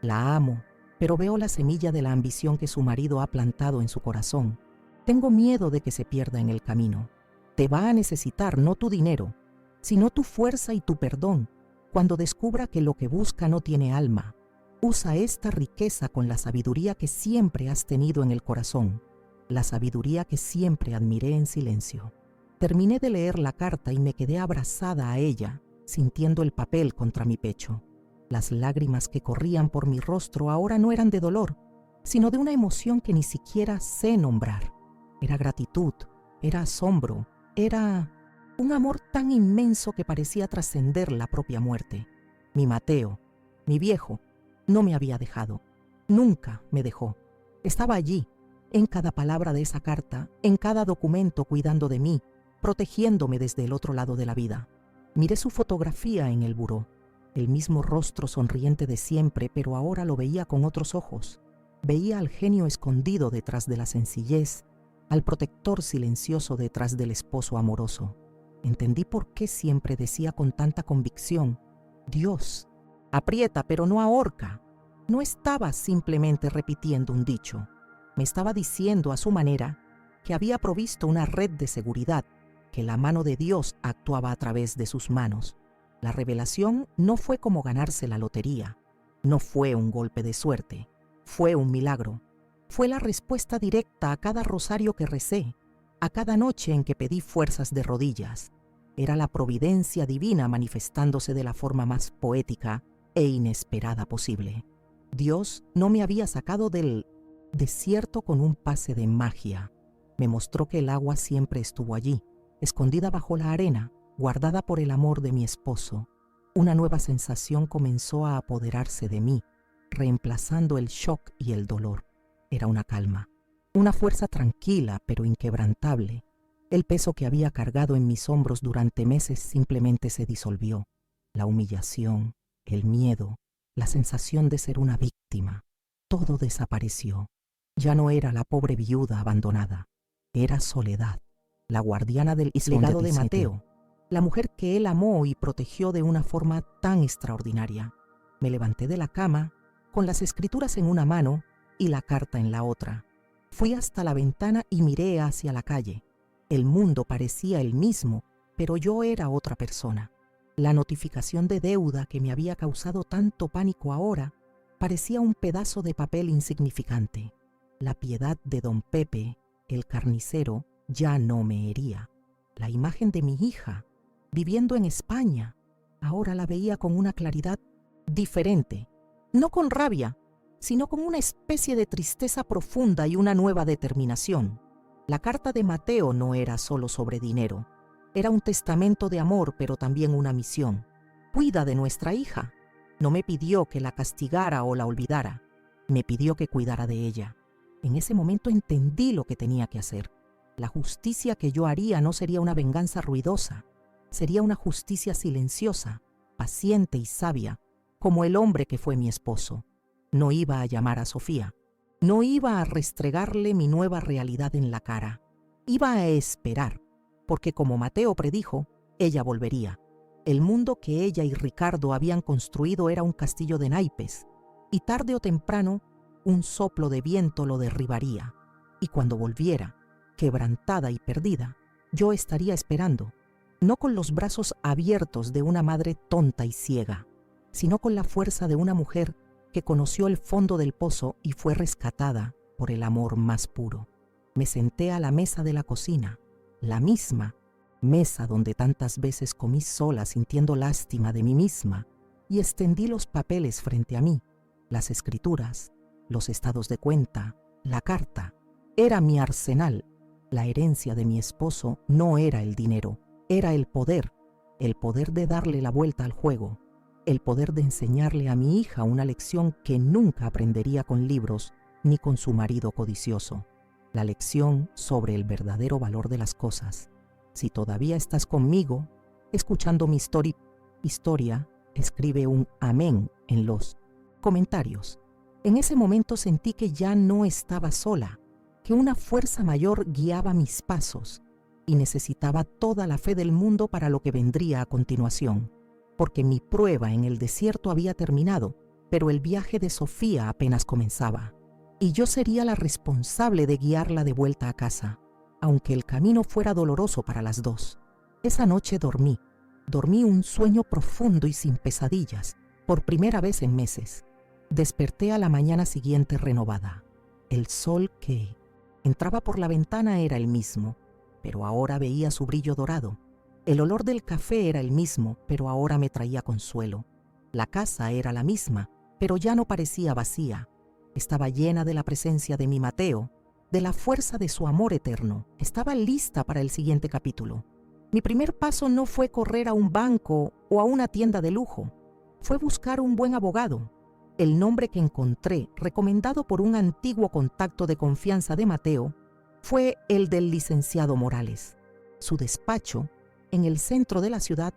La amo, pero veo la semilla de la ambición que su marido ha plantado en su corazón. Tengo miedo de que se pierda en el camino. Te va a necesitar no tu dinero, sino tu fuerza y tu perdón, cuando descubra que lo que busca no tiene alma. Usa esta riqueza con la sabiduría que siempre has tenido en el corazón, la sabiduría que siempre admiré en silencio. Terminé de leer la carta y me quedé abrazada a ella, sintiendo el papel contra mi pecho. Las lágrimas que corrían por mi rostro ahora no eran de dolor, sino de una emoción que ni siquiera sé nombrar. Era gratitud, era asombro, era un amor tan inmenso que parecía trascender la propia muerte. Mi Mateo, mi viejo, no me había dejado. Nunca me dejó. Estaba allí, en cada palabra de esa carta, en cada documento cuidando de mí, protegiéndome desde el otro lado de la vida. Miré su fotografía en el buró, el mismo rostro sonriente de siempre, pero ahora lo veía con otros ojos. Veía al genio escondido detrás de la sencillez, al protector silencioso detrás del esposo amoroso. Entendí por qué siempre decía con tanta convicción: Dios, aprieta pero no ahorca. No estaba simplemente repitiendo un dicho. Me estaba diciendo a su manera que había provisto una red de seguridad, que la mano de Dios actuaba a través de sus manos. La revelación no fue como ganarse la lotería, no fue un golpe de suerte, fue un milagro. Fue la respuesta directa a cada rosario que recé, a cada noche en que pedí fuerzas de rodillas. Era la providencia divina manifestándose de la forma más poética e inesperada posible. Dios no me había sacado del desierto con un pase de magia. Me mostró que el agua siempre estuvo allí, escondida bajo la arena, guardada por el amor de mi esposo. Una nueva sensación comenzó a apoderarse de mí, reemplazando el shock y el dolor. Era una calma, una fuerza tranquila pero inquebrantable. El peso que había cargado en mis hombros durante meses simplemente se disolvió. La humillación, el miedo, la sensación de ser una víctima, todo desapareció. Ya no era la pobre viuda abandonada, era Soledad, la guardiana del legado de Mateo, la mujer que él amó y protegió de una forma tan extraordinaria. Me levanté de la cama, con las escrituras en una mano y la carta en la otra. Fui hasta la ventana y miré hacia la calle. El mundo parecía el mismo, pero yo era otra persona. La notificación de deuda que me había causado tanto pánico ahora parecía un pedazo de papel insignificante. La piedad de don Pepe, el carnicero, ya no me hería. La imagen de mi hija, viviendo en España, ahora la veía con una claridad diferente, no con rabia, sino con una especie de tristeza profunda y una nueva determinación. La carta de Mateo no era solo sobre dinero, era un testamento de amor, pero también una misión. Cuida de nuestra hija. No me pidió que la castigara o la olvidara, me pidió que cuidara de ella. En ese momento entendí lo que tenía que hacer. La justicia que yo haría no sería una venganza ruidosa, sería una justicia silenciosa, paciente y sabia, como el hombre que fue mi esposo. No iba a llamar a Sofía, no iba a restregarle mi nueva realidad en la cara. Iba a esperar, porque como Mateo predijo, ella volvería. El mundo que ella y Ricardo habían construido era un castillo de naipes, y tarde o temprano un soplo de viento lo derribaría. Y cuando volviera, quebrantada y perdida, yo estaría esperando, no con los brazos abiertos de una madre tonta y ciega, sino con la fuerza de una mujer que conoció el fondo del pozo y fue rescatada por el amor más puro. Me senté a la mesa de la cocina, la misma mesa donde tantas veces comí sola sintiendo lástima de mí misma, y extendí los papeles frente a mí, las escrituras, los estados de cuenta, la carta. Era mi arsenal. La herencia de mi esposo no era el dinero, era el poder de darle la vuelta al juego, el poder de enseñarle a mi hija una lección que nunca aprendería con libros ni con su marido codicioso, la lección sobre el verdadero valor de las cosas. Si todavía estás conmigo, escuchando mi historia, escribe un amén en los comentarios. En ese momento sentí que ya no estaba sola, que una fuerza mayor guiaba mis pasos y necesitaba toda la fe del mundo para lo que vendría a continuación, porque mi prueba en el desierto había terminado, pero el viaje de Sofía apenas comenzaba, y yo sería la responsable de guiarla de vuelta a casa, aunque el camino fuera doloroso para las dos. Esa noche dormí un sueño profundo y sin pesadillas, por primera vez en meses. Desperté a la mañana siguiente renovada. El sol que entraba por la ventana era el mismo, pero ahora veía su brillo dorado. El olor del café era el mismo, pero ahora me traía consuelo. La casa era la misma, pero ya no parecía vacía. Estaba llena de la presencia de mi Mateo, de la fuerza de su amor eterno. Estaba lista para el siguiente capítulo. Mi primer paso no fue correr a un banco o a una tienda de lujo. Fue buscar un buen abogado. El nombre que encontré, recomendado por un antiguo contacto de confianza de Mateo, fue el del licenciado Morales. Su despacho, en el centro de la ciudad,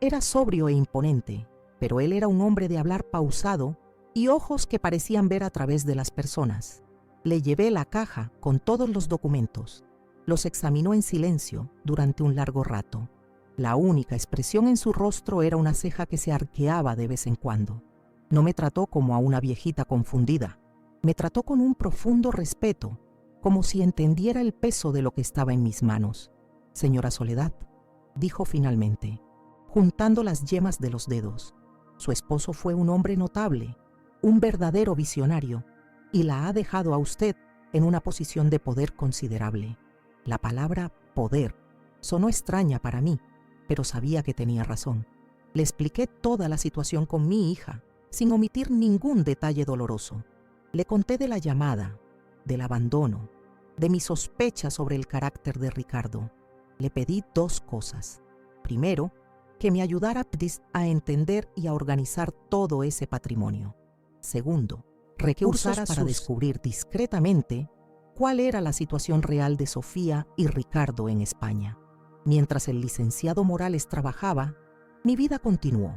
era sobrio e imponente, pero él era un hombre de hablar pausado y ojos que parecían ver a través de las personas. Le llevé la caja con todos los documentos. Los examinó en silencio durante un largo rato. La única expresión en su rostro era una ceja que se arqueaba de vez en cuando. No me trató como a una viejita confundida. Me trató con un profundo respeto, como si entendiera el peso de lo que estaba en mis manos. Señora Soledad, dijo finalmente, juntando las yemas de los dedos. Su esposo fue un hombre notable, un verdadero visionario, y la ha dejado a usted en una posición de poder considerable. La palabra poder sonó extraña para mí, pero sabía que tenía razón. Le expliqué toda la situación con mi hija, sin omitir ningún detalle doloroso. Le conté de la llamada, del abandono, de mi sospecha sobre el carácter de Ricardo. Le pedí dos cosas. Primero, que me ayudara a entender y a organizar todo ese patrimonio. Segundo, recursos para descubrir discretamente cuál era la situación real de Sofía y Ricardo en España. Mientras el licenciado Morales trabajaba, mi vida continuó,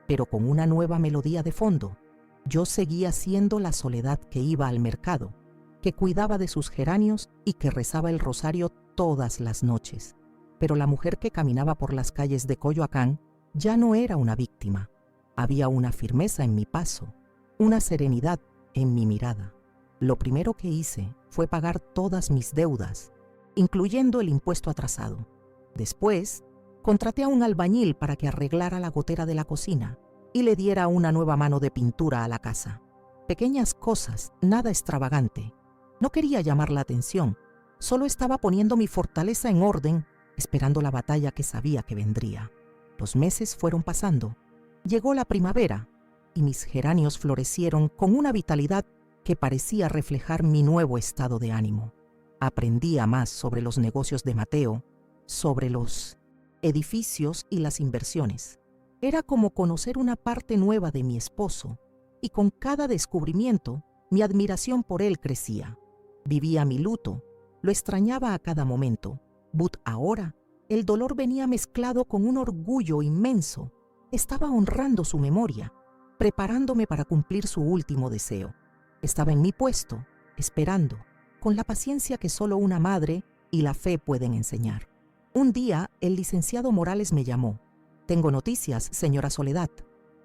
pero con una nueva melodía de fondo. Yo seguía siendo la Soledad que iba al mercado, que cuidaba de sus geranios y que rezaba el rosario todas las noches. Pero la mujer que caminaba por las calles de Coyoacán ya no era una víctima. Había una firmeza en mi paso, una serenidad en mi mirada. Lo primero que hice fue pagar todas mis deudas, incluyendo el impuesto atrasado. Después, contraté a un albañil para que arreglara la gotera de la cocina y le diera una nueva mano de pintura a la casa. Pequeñas cosas, nada extravagante. No quería llamar la atención, solo estaba poniendo mi fortaleza en orden, esperando la batalla que sabía que vendría. Los meses fueron pasando. Llegó la primavera y mis geranios florecieron con una vitalidad que parecía reflejar mi nuevo estado de ánimo. Aprendía más sobre los negocios de Mateo, sobre los edificios y las inversiones. Era como conocer una parte nueva de mi esposo, y con cada descubrimiento, mi admiración por él crecía. Vivía mi luto, lo extrañaba a cada momento, but ahora el dolor venía mezclado con un orgullo inmenso. Estaba honrando su memoria, preparándome para cumplir su último deseo. Estaba en mi puesto, esperando, con la paciencia que solo una madre y la fe pueden enseñar. Un día, el licenciado Morales me llamó. Tengo noticias, señora Soledad.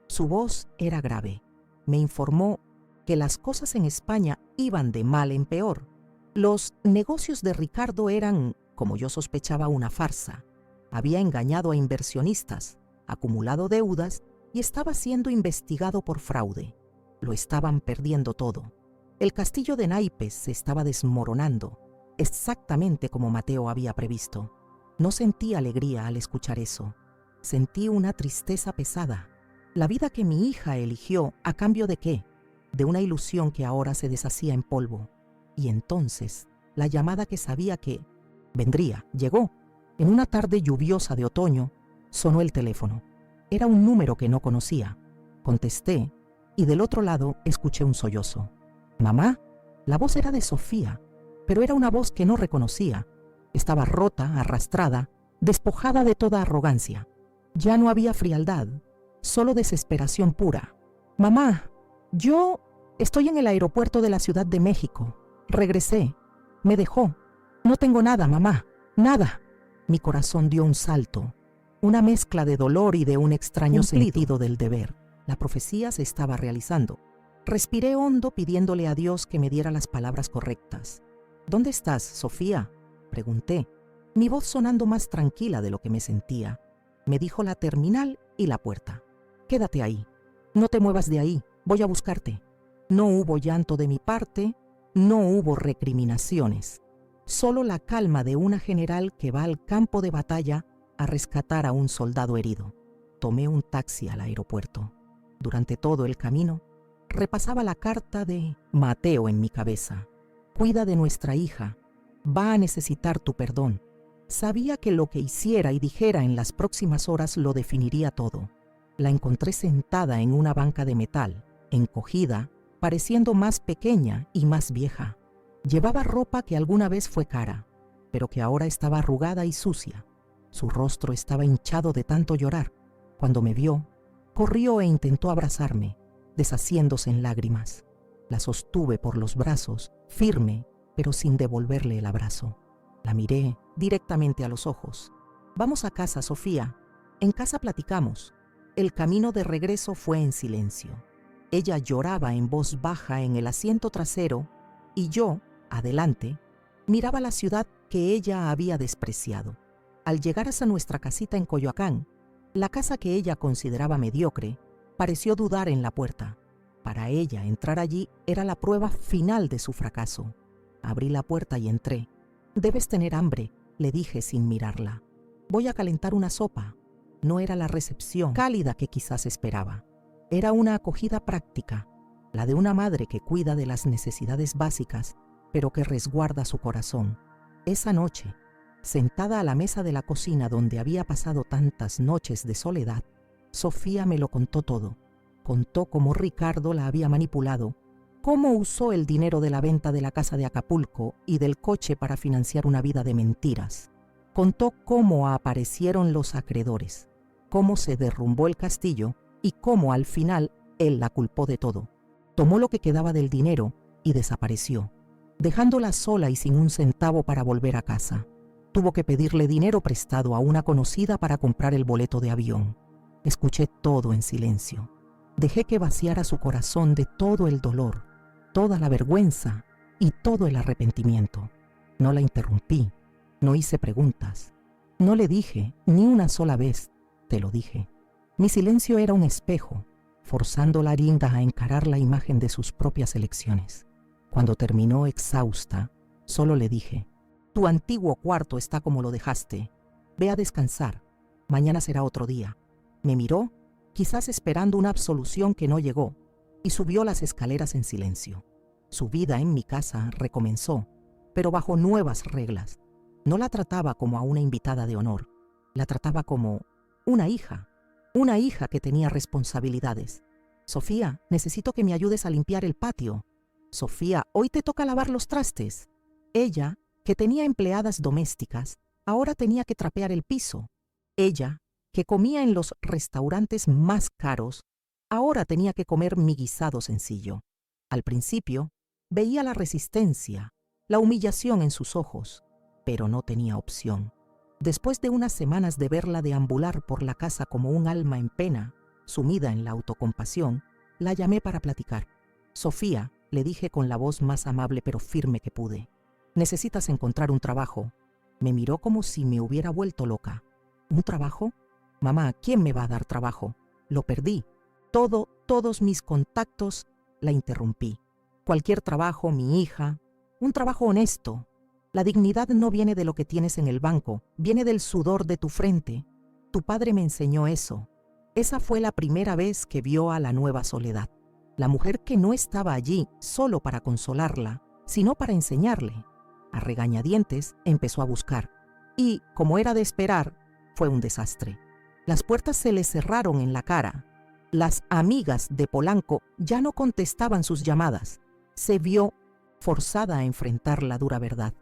Su voz era grave. Me informó que las cosas en España iban de mal en peor. Los negocios de Ricardo eran, como yo sospechaba, una farsa. Había engañado a inversionistas, acumulado deudas y estaba siendo investigado por fraude. Lo estaban perdiendo todo. El castillo de naipes se estaba desmoronando, exactamente como Mateo había previsto. No sentí alegría al escuchar eso. Sentí una tristeza pesada. La vida que mi hija eligió, ¿a cambio de qué? De una ilusión que ahora se deshacía en polvo. Y entonces, la llamada que sabía que vendría, llegó. En una tarde lluviosa de otoño, sonó el teléfono. Era un número que no conocía. Contesté y del otro lado escuché un sollozo. «Mamá». La voz era de Sofía, pero era una voz que no reconocía. Estaba rota, arrastrada, despojada de toda arrogancia. Ya no había frialdad, solo desesperación pura. «Mamá, yo estoy en el aeropuerto de la Ciudad de México. Regresé. Me dejó. No tengo nada, mamá. Nada». Mi corazón dio un salto, una mezcla de dolor y de un extraño sentido del deber. La profecía se estaba realizando. Respiré hondo pidiéndole a Dios que me diera las palabras correctas. «¿Dónde estás, Sofía?», pregunté, mi voz sonando más tranquila de lo que me sentía. Me dijo la terminal y la puerta. «Quédate ahí. No te muevas de ahí. Voy a buscarte». No hubo llanto de mi parte, no hubo recriminaciones. Solo la calma de una general que va al campo de batalla a rescatar a un soldado herido. Tomé un taxi al aeropuerto. Durante todo el camino, repasaba la carta de Mateo en mi cabeza. «Cuida de nuestra hija. Va a necesitar tu perdón». Sabía que lo que hiciera y dijera en las próximas horas lo definiría todo. La encontré sentada en una banca de metal, encogida, pareciendo más pequeña y más vieja. Llevaba ropa que alguna vez fue cara, pero que ahora estaba arrugada y sucia. Su rostro estaba hinchado de tanto llorar. Cuando me vio, corrió e intentó abrazarme, deshaciéndose en lágrimas. La sostuve por los brazos, firme, pero sin devolverle el abrazo. La miré directamente a los ojos. «Vamos a casa, Sofía. En casa platicamos». El camino de regreso fue en silencio. Ella lloraba en voz baja en el asiento trasero y yo, adelante, miraba la ciudad que ella había despreciado. Al llegar hasta nuestra casita en Coyoacán, la casa que ella consideraba mediocre, pareció dudar en la puerta. Para ella, entrar allí era la prueba final de su fracaso. Abrí la puerta y entré. «Debes tener hambre», le dije sin mirarla. «Voy a calentar una sopa». No era la recepción cálida que quizás esperaba. Era una acogida práctica, la de una madre que cuida de las necesidades básicas, pero que resguarda su corazón. Esa noche, sentada a la mesa de la cocina donde había pasado tantas noches de soledad, Sofía me lo contó todo. Contó cómo Ricardo la había manipulado, cómo usó el dinero de la venta de la casa de Acapulco y del coche para financiar una vida de mentiras. Contó cómo aparecieron los acreedores, cómo se derrumbó el castillo y cómo al final él la culpó de todo. Tomó lo que quedaba del dinero y desapareció, dejándola sola y sin un centavo para volver a casa. Tuvo que pedirle dinero prestado a una conocida para comprar el boleto de avión. Escuché todo en silencio. Dejé que vaciara su corazón de todo el dolor, toda la vergüenza y todo el arrepentimiento. No la interrumpí, no hice preguntas. No le dije ni una sola vez, «te lo dije». Mi silencio era un espejo, forzando la Arinda a encarar la imagen de sus propias elecciones. Cuando terminó exhausta, solo le dije: «Tu antiguo cuarto está como lo dejaste. Ve a descansar. Mañana será otro día». Me miró, quizás esperando una absolución que no llegó, y subió las escaleras en silencio. Su vida en mi casa recomenzó, pero bajo nuevas reglas. No la trataba como a una invitada de honor. La trataba como una hija que tenía responsabilidades. «Sofía, necesito que me ayudes a limpiar el patio». «Sofía, hoy te toca lavar los trastes». Ella, que tenía empleadas domésticas, ahora tenía que trapear el piso. Ella, que comía en los restaurantes más caros, ahora tenía que comer mi guisado sencillo. Al principio, veía la resistencia, la humillación en sus ojos, pero no tenía opción. Después de unas semanas de verla deambular por la casa como un alma en pena, sumida en la autocompasión, la llamé para platicar. Sofía, le dije con la voz más amable pero firme que pude, necesitas encontrar un trabajo. Me miró como si me hubiera vuelto loca. ¿Un trabajo? Mamá, ¿quién me va a dar trabajo? Lo perdí. Todos mis contactos. La interrumpí. Cualquier trabajo, mi hija. Un trabajo honesto. La dignidad no viene de lo que tienes en el banco, viene del sudor de tu frente. Tu padre me enseñó eso. Esa fue la primera vez que vio a la nueva Soledad. La mujer que no estaba allí solo para consolarla, sino para enseñarle. A regañadientes empezó a buscar. Y, como era de esperar, fue un desastre. Las puertas se le cerraron en la cara. Las amigas de Polanco ya no contestaban sus llamadas. Se vio forzada a enfrentar la dura verdad.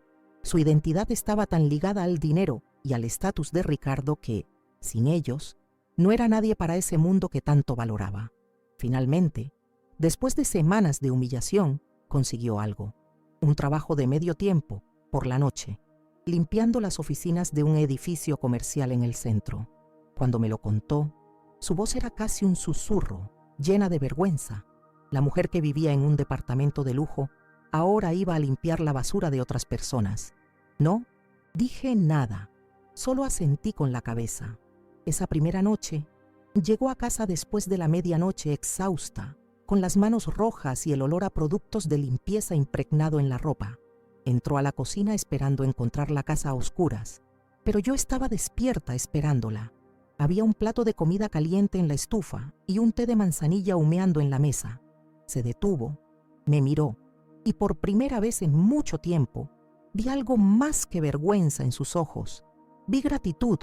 Su identidad estaba tan ligada al dinero y al estatus de Ricardo que, sin ellos, no era nadie para ese mundo que tanto valoraba. Finalmente, después de semanas de humillación, consiguió algo. Un trabajo de medio tiempo, por la noche, limpiando las oficinas de un edificio comercial en el centro. Cuando me lo contó, su voz era casi un susurro, llena de vergüenza. La mujer que vivía en un departamento de lujo ahora iba a limpiar la basura de otras personas. No dije nada, solo asentí con la cabeza. Esa primera noche, llegó a casa después de la medianoche exhausta, con las manos rojas y el olor a productos de limpieza impregnado en la ropa. Entró a la cocina esperando encontrar la casa a oscuras, pero yo estaba despierta esperándola. Había un plato de comida caliente en la estufa y un té de manzanilla humeando en la mesa. Se detuvo, me miró, y por primera vez en mucho tiempo vi algo más que vergüenza en sus ojos. Vi gratitud.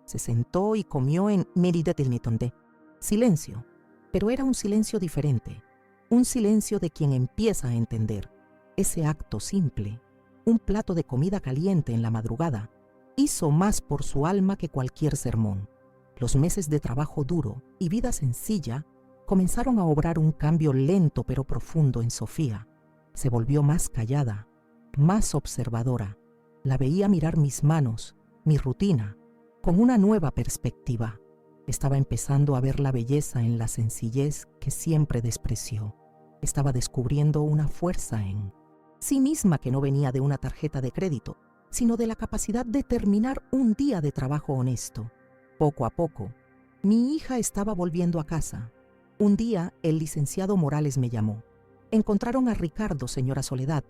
Se sentó y comió en Meridetilnitonde. Silencio, pero era un silencio diferente, un silencio de quien empieza a entender. Ese acto simple, un plato de comida caliente en la madrugada, hizo más por su alma que cualquier sermón. Los meses de trabajo duro y vida sencilla comenzaron a obrar un cambio lento pero profundo en Sofía. Se volvió más callada, más observadora. La veía mirar mis manos, mi rutina, con una nueva perspectiva. Estaba empezando a ver la belleza en la sencillez que siempre despreció. Estaba descubriendo una fuerza en sí misma que no venía de una tarjeta de crédito, sino de la capacidad de terminar un día de trabajo honesto. Poco a poco, mi hija estaba volviendo a casa. Un día, el licenciado Morales me llamó. Encontraron a Ricardo, señora Soledad.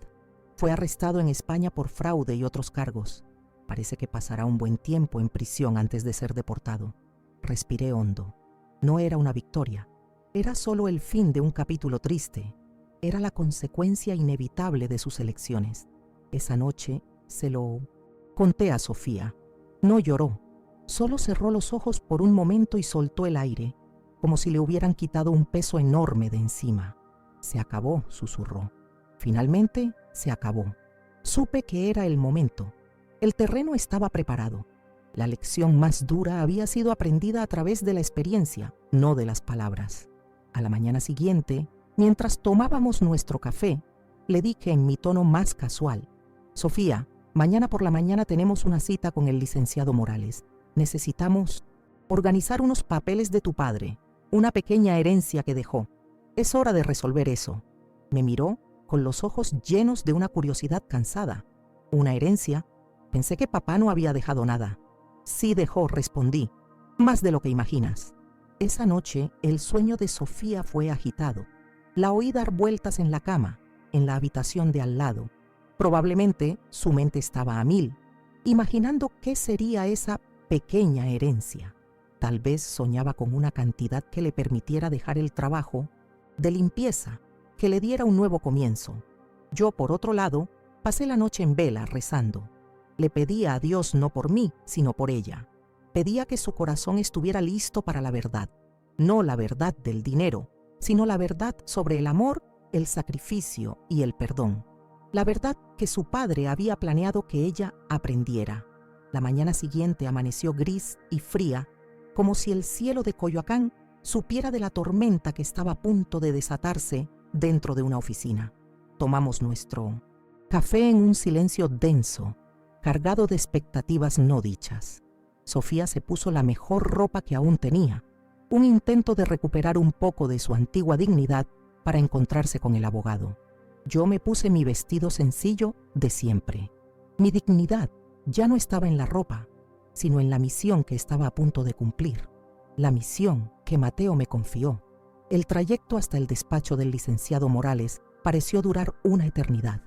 Fue arrestado en España por fraude y otros cargos. Parece que pasará un buen tiempo en prisión antes de ser deportado. Respiré hondo. No era una victoria. Era solo el fin de un capítulo triste. Era la consecuencia inevitable de sus elecciones. Esa noche se lo conté a Sofía. No lloró. Solo cerró los ojos por un momento y soltó el aire, como si le hubieran quitado un peso enorme de encima. Se acabó, susurró. Finalmente, se acabó. Supe que era el momento. El terreno estaba preparado. La lección más dura había sido aprendida a través de la experiencia, no de las palabras. A la mañana siguiente, mientras tomábamos nuestro café, le dije en mi tono más casual: Sofía, mañana por la mañana tenemos una cita con el licenciado Morales. Necesitamos organizar unos papeles de tu padre, una pequeña herencia que dejó. Es hora de resolver eso. Me miró con los ojos llenos de una curiosidad cansada. ¿Una herencia? Pensé que papá no había dejado nada. Sí dejó, respondí. Más de lo que imaginas. Esa noche el sueño de Sofía fue agitado. La oí dar vueltas en la cama, en la habitación de al lado. Probablemente su mente estaba a mil, imaginando qué sería esa pequeña herencia. Tal vez soñaba con una cantidad que le permitiera dejar el trabajo de limpieza, que le diera un nuevo comienzo. Yo, por otro lado, pasé la noche en vela rezando. Le pedía a Dios no por mí, sino por ella. Pedía que su corazón estuviera listo para la verdad, no la verdad del dinero, sino la verdad sobre el amor, el sacrificio y el perdón. La verdad que su padre había planeado que ella aprendiera. La mañana siguiente amaneció gris y fría, como si el cielo de Coyoacán supiera de la tormenta que estaba a punto de desatarse dentro de una oficina. Tomamos nuestro café en un silencio denso, cargado de expectativas no dichas. Sofía se puso la mejor ropa que aún tenía, un intento de recuperar un poco de su antigua dignidad para encontrarse con el abogado. Yo me puse mi vestido sencillo de siempre. Mi dignidad ya no estaba en la ropa, sino en la misión que estaba a punto de cumplir, la misión que Mateo me confió. El trayecto hasta el despacho del licenciado Morales pareció durar una eternidad.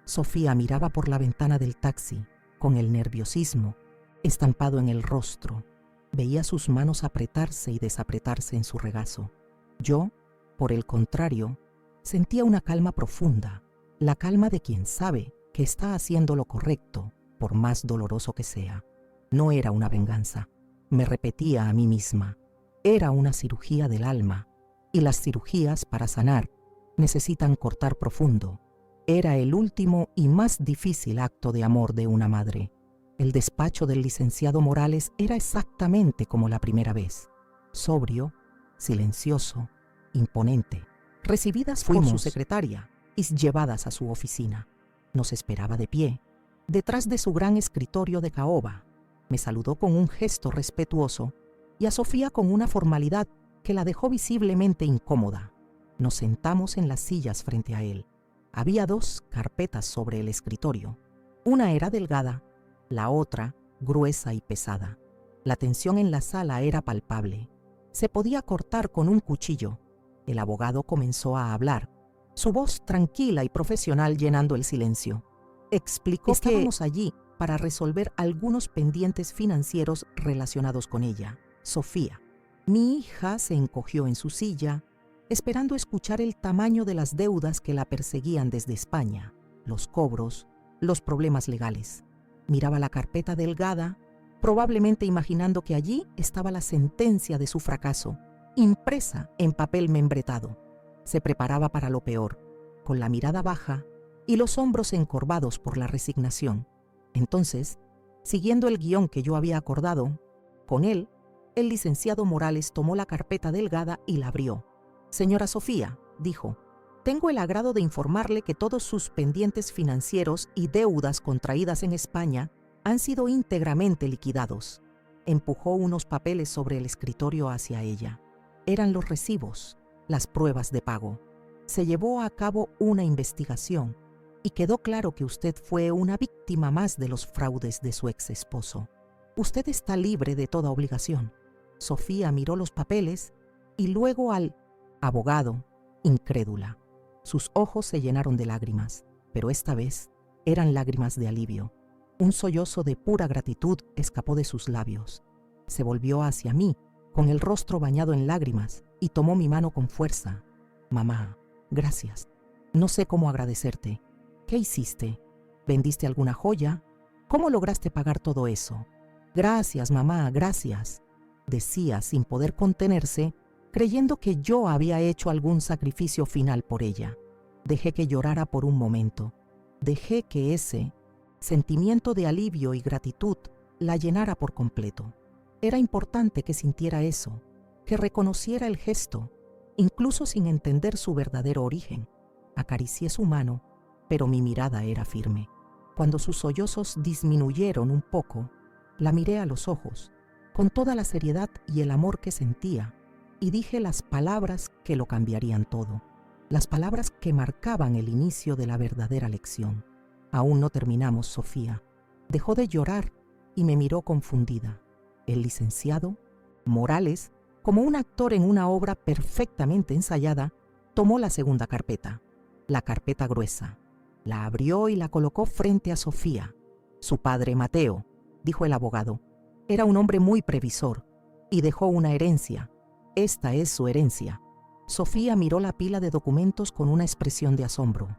Sofía miraba por la ventana del taxi, con el nerviosismo estampado en el rostro. Veía sus manos apretarse y desapretarse en su regazo. Yo, por el contrario, sentía una calma profunda, la calma de quien sabe que está haciendo lo correcto, por más doloroso que sea. No era una venganza, me repetía a mí misma. Era una cirugía del alma, y las cirugías, para sanar, necesitan cortar profundo. Era el último y más difícil acto de amor de una madre. El despacho del licenciado Morales era exactamente como la primera vez. Sobrio, silencioso, imponente. Recibidas por su secretaria y llevadas a su oficina. Nos esperaba de pie, detrás de su gran escritorio de caoba. Me saludó con un gesto respetuoso y a Sofía con una formalidad que la dejó visiblemente incómoda. Nos sentamos en las sillas frente a él. Había 2 carpetas sobre el escritorio. Una era delgada, la otra gruesa y pesada. La tensión en la sala era palpable. Se podía cortar con un cuchillo. El abogado comenzó a hablar, su voz tranquila y profesional llenando el silencio. Explicó que estábamos allí para resolver algunos pendientes financieros relacionados con ella, Sofía. Mi hija se encogió en su silla, esperando escuchar el tamaño de las deudas que la perseguían desde España, los cobros, los problemas legales. Miraba la carpeta delgada, probablemente imaginando que allí estaba la sentencia de su fracaso, impresa en papel membretado. Se preparaba para lo peor, con la mirada baja y los hombros encorvados por la resignación. Entonces, siguiendo el guión que yo había acordado, con él, el licenciado Morales tomó la carpeta delgada y la abrió. «Señora Sofía», dijo, «tengo el agrado de informarle que todos sus pendientes financieros y deudas contraídas en España han sido íntegramente liquidados». Empujó unos papeles sobre el escritorio hacia ella. Eran los recibos, las pruebas de pago. Se llevó a cabo una investigación y quedó claro que usted fue una víctima más de los fraudes de su ex esposo. Usted está libre de toda obligación. Sofía miró los papeles y luego al abogado, incrédula. Sus ojos se llenaron de lágrimas, pero esta vez eran lágrimas de alivio. Un sollozo de pura gratitud escapó de sus labios. Se volvió hacia mí, con el rostro bañado en lágrimas, y tomó mi mano con fuerza. «Mamá, gracias. No sé cómo agradecerte. ¿Qué hiciste? ¿Vendiste alguna joya? ¿Cómo lograste pagar todo eso? Gracias, mamá, gracias», decía sin poder contenerse, creyendo que yo había hecho algún sacrificio final por ella. Dejé que llorara por un momento. Dejé que ese sentimiento de alivio y gratitud la llenara por completo. Era importante que sintiera eso, que reconociera el gesto, incluso sin entender su verdadero origen. Acaricié su mano, pero mi mirada era firme. Cuando sus sollozos disminuyeron un poco, la miré a los ojos, con toda la seriedad y el amor que sentía, y dije las palabras que lo cambiarían todo, las palabras que marcaban el inicio de la verdadera lección. «Aún no terminamos, Sofía». Dejó de llorar y me miró confundida. El licenciado Morales, como un actor en una obra perfectamente ensayada, tomó la segunda carpeta, la carpeta gruesa. La abrió y la colocó frente a Sofía. «Su padre, Mateo», dijo el abogado, «era un hombre muy previsor y dejó una herencia. Esta es su herencia». Sofía miró la pila de documentos con una expresión de asombro.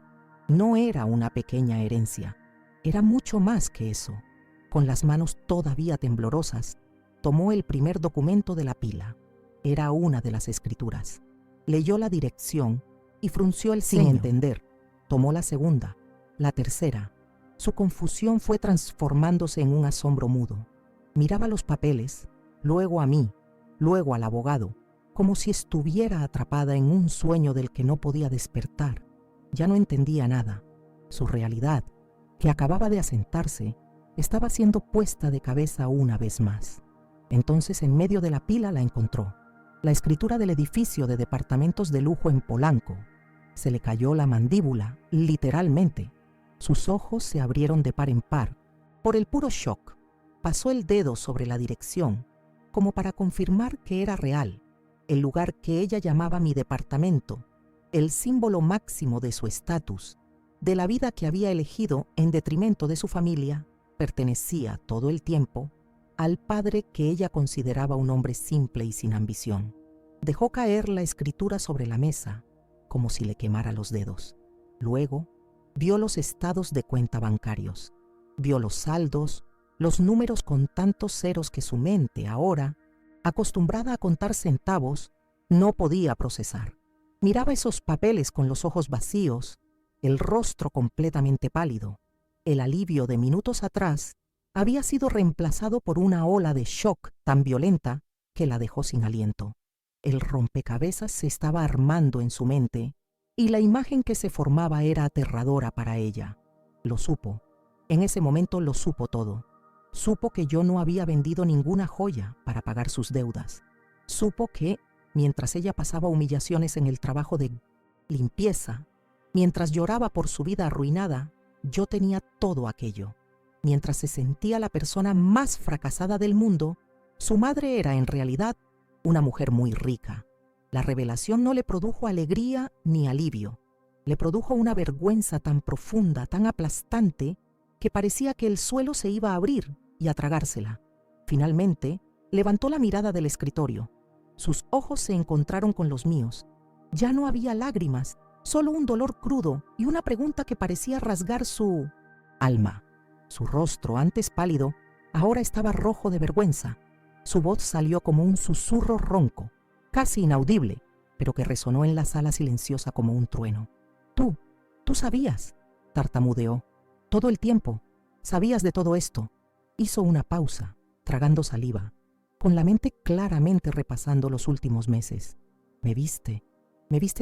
No era una pequeña herencia, era mucho más que eso. Con las manos todavía temblorosas, tomó el primer documento de la pila. Era una de las escrituras. Leyó la dirección y frunció el ceño. Sin entender, tomó la segunda, la tercera. Su confusión fue transformándose en un asombro mudo. Miraba los papeles, luego a mí, luego al abogado, como si estuviera atrapada en un sueño del que no podía despertar. Ya no entendía nada. Su realidad, que acababa de asentarse, estaba siendo puesta de cabeza una vez más. Entonces, en medio de la pila la encontró. La escritura del edificio de departamentos de lujo en Polanco. Se le cayó la mandíbula, literalmente. Sus ojos se abrieron de par en par. Por el puro shock, pasó el dedo sobre la dirección, como para confirmar que era real. El lugar que ella llamaba mi departamento, el símbolo máximo de su estatus, de la vida que había elegido en detrimento de su familia, pertenecía todo el tiempo al padre que ella consideraba un hombre simple y sin ambición. Dejó caer la escritura sobre la mesa, como si le quemara los dedos. Luego, vio los estados de cuenta bancarios, vio los saldos, los números con tantos ceros que su mente ahora, acostumbrada a contar centavos, no podía procesar. Miraba esos papeles con los ojos vacíos, el rostro completamente pálido. El alivio de minutos atrás había sido reemplazado por una ola de shock tan violenta que la dejó sin aliento. El rompecabezas se estaba armando en su mente y la imagen que se formaba era aterradora para ella. Lo supo. En ese momento lo supo todo. Supo que yo no había vendido ninguna joya para pagar sus deudas. Supo que, mientras ella pasaba humillaciones en el trabajo de limpieza, mientras lloraba por su vida arruinada, yo tenía todo aquello. Mientras se sentía la persona más fracasada del mundo, su madre era en realidad una mujer muy rica. La revelación no le produjo alegría ni alivio. Le produjo una vergüenza tan profunda, tan aplastante, que parecía que el suelo se iba a abrir y a tragársela. Finalmente, levantó la mirada del escritorio. Sus ojos se encontraron con los míos. Ya no había lágrimas, solo un dolor crudo y una pregunta que parecía rasgar su alma. Su rostro, antes pálido, ahora estaba rojo de vergüenza. Su voz salió como un susurro ronco, casi inaudible, pero que resonó en la sala silenciosa como un trueno. Tú sabías, tartamudeó. Todo el tiempo, sabías de todo esto. Hizo una pausa, tragando saliva, con la mente claramente repasando los últimos meses. Me viste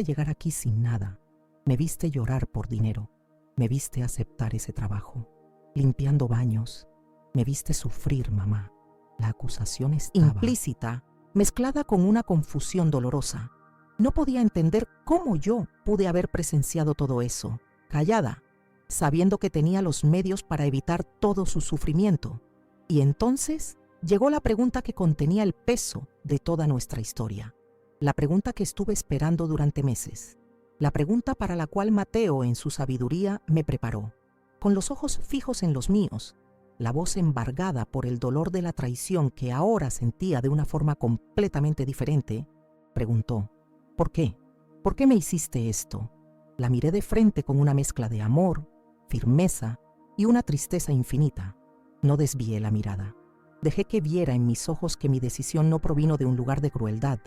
llegar aquí sin nada. Me viste llorar por dinero. Me viste aceptar ese trabajo. Limpiando baños. Me viste sufrir, mamá. La acusación estaba implícita, mezclada con una confusión dolorosa. No podía entender cómo yo pude haber presenciado todo eso, callada, sabiendo que tenía los medios para evitar todo su sufrimiento. Y entonces llegó la pregunta que contenía el peso de toda nuestra historia. La pregunta que estuve esperando durante meses. La pregunta para la cual Mateo, en su sabiduría, me preparó. Con los ojos fijos en los míos, la voz embargada por el dolor de la traición que ahora sentía de una forma completamente diferente, preguntó: ¿por qué? ¿Por qué me hiciste esto? La miré de frente con una mezcla de amor, firmeza y una tristeza infinita. No desvié la mirada. Dejé que viera en mis ojos que mi decisión no provino de un lugar de crueldad,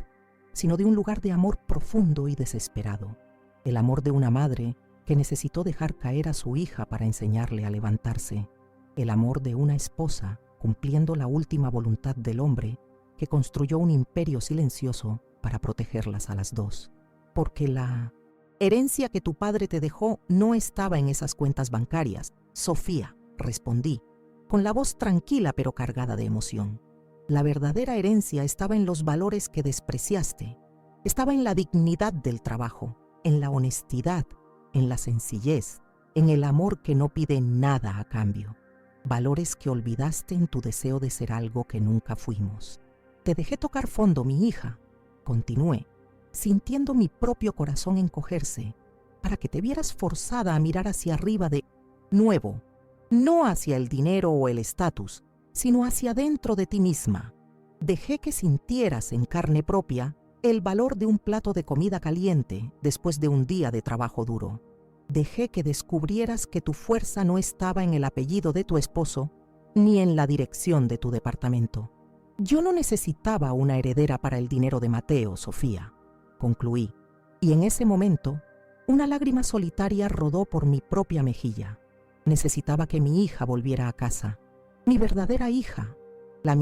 sino de un lugar de amor profundo y desesperado. El amor de una madre que necesitó dejar caer a su hija para enseñarle a levantarse. El amor de una esposa cumpliendo la última voluntad del hombre que construyó un imperio silencioso para protegerlas a las dos. Porque la herencia que tu padre te dejó no estaba en esas cuentas bancarias, Sofía, respondí, con la voz tranquila pero cargada de emoción. La verdadera herencia estaba en los valores que despreciaste. Estaba en la dignidad del trabajo, en la honestidad, en la sencillez, en el amor que no pide nada a cambio. Valores que olvidaste en tu deseo de ser algo que nunca fuimos. Te dejé tocar fondo, mi hija, continué, sintiendo mi propio corazón encogerse, para que te vieras forzada a mirar hacia arriba de nuevo, no hacia el dinero o el estatus, sino hacia dentro de ti misma. Dejé que sintieras en carne propia el valor de un plato de comida caliente después de un día de trabajo duro. Dejé que descubrieras que tu fuerza no estaba en el apellido de tu esposo ni en la dirección de tu departamento. Yo no necesitaba una heredera para el dinero de Mateo, Sofía, concluí, y en ese momento una lágrima solitaria rodó por mi propia mejilla. Necesitaba que mi hija volviera a casa, mi verdadera hija, la